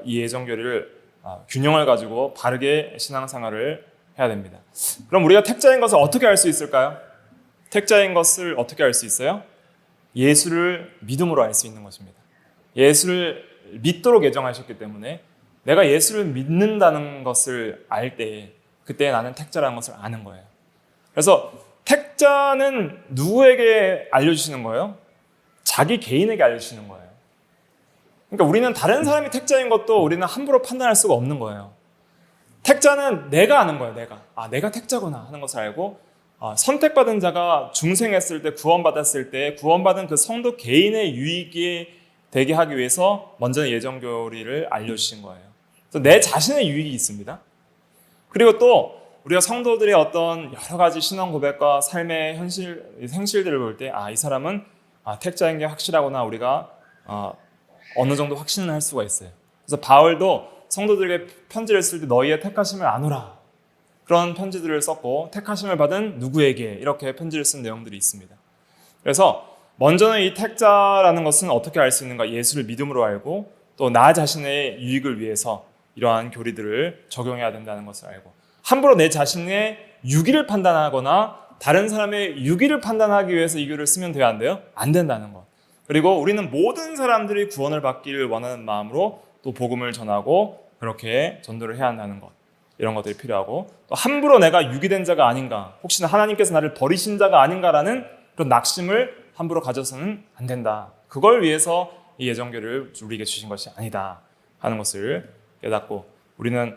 이 예정교리를 균형을 가지고 바르게 신앙생활을 해야 됩니다. 그럼 우리가 택자인 것을 어떻게 알 수 있을까요? 택자인 것을 어떻게 알 수 있어요? 예수를 믿음으로 알 수 있는 것입니다. 예수를 믿도록 예정하셨기 때문에 내가 예수를 믿는다는 것을 알 때 그때 나는 택자라는 것을 아는 거예요. 그래서 택자는 누구에게 알려주시는 거예요? 자기 개인에게 알려주시는 거예요. 그러니까 우리는 다른 사람이 택자인 것도 우리는 함부로 판단할 수가 없는 거예요. 택자는 내가 아는 거예요. 내가 택자구나 하는 것을 알고 선택받은 자가 중생했을 때 구원받았을 때 구원받은 그 성도 개인의 유익이 되게 하기 위해서 먼저 예정교리를 알려주신 거예요. 그래서 내 자신의 유익이 있습니다. 그리고 또 우리가 성도들의 어떤 여러 가지 신앙 고백과 삶의 행실들을 볼 때 이 사람은 택자인 게 확실하구나 우리가 어느 정도 확신을 할 수가 있어요. 그래서 바울도 성도들에게 편지를 쓸 때 너희의 택하심을 아노라, 그런 편지들을 썼고, 택하심을 받은 누구에게, 이렇게 편지를 쓴 내용들이 있습니다. 그래서 먼저는 이 택자라는 것은 어떻게 알 수 있는가? 예수를 믿음으로 알고 또 나 자신의 유익을 위해서 이러한 교리들을 적용해야 된다는 것을 알고, 함부로 내 자신의 유기를 판단하거나 다른 사람의 유기를 판단하기 위해서 이 글을 쓰면 돼야 한대요? 안 된다는 것. 그리고 우리는 모든 사람들이 구원을 받기를 원하는 마음으로 또 복음을 전하고 그렇게 전도를 해야 한다는 것, 이런 것들이 필요하고, 또 함부로 내가 유기된 자가 아닌가, 혹시나 하나님께서 나를 버리신 자가 아닌가라는 그런 낙심을 함부로 가져서는 안 된다. 그걸 위해서 이 예정교를 우리에게 주신 것이 아니다 하는 것을 깨닫고, 우리는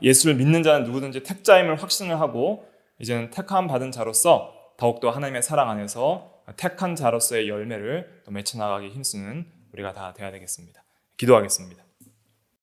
예수를 믿는 자는 누구든지 택자임을 확신을 하고 이제는 택함 받은 자로서 더욱더 하나님의 사랑 안에서 택한 자로서의 열매를 또 맺혀나가기 힘쓰는 우리가 다 되어야 되겠습니다. 기도하겠습니다.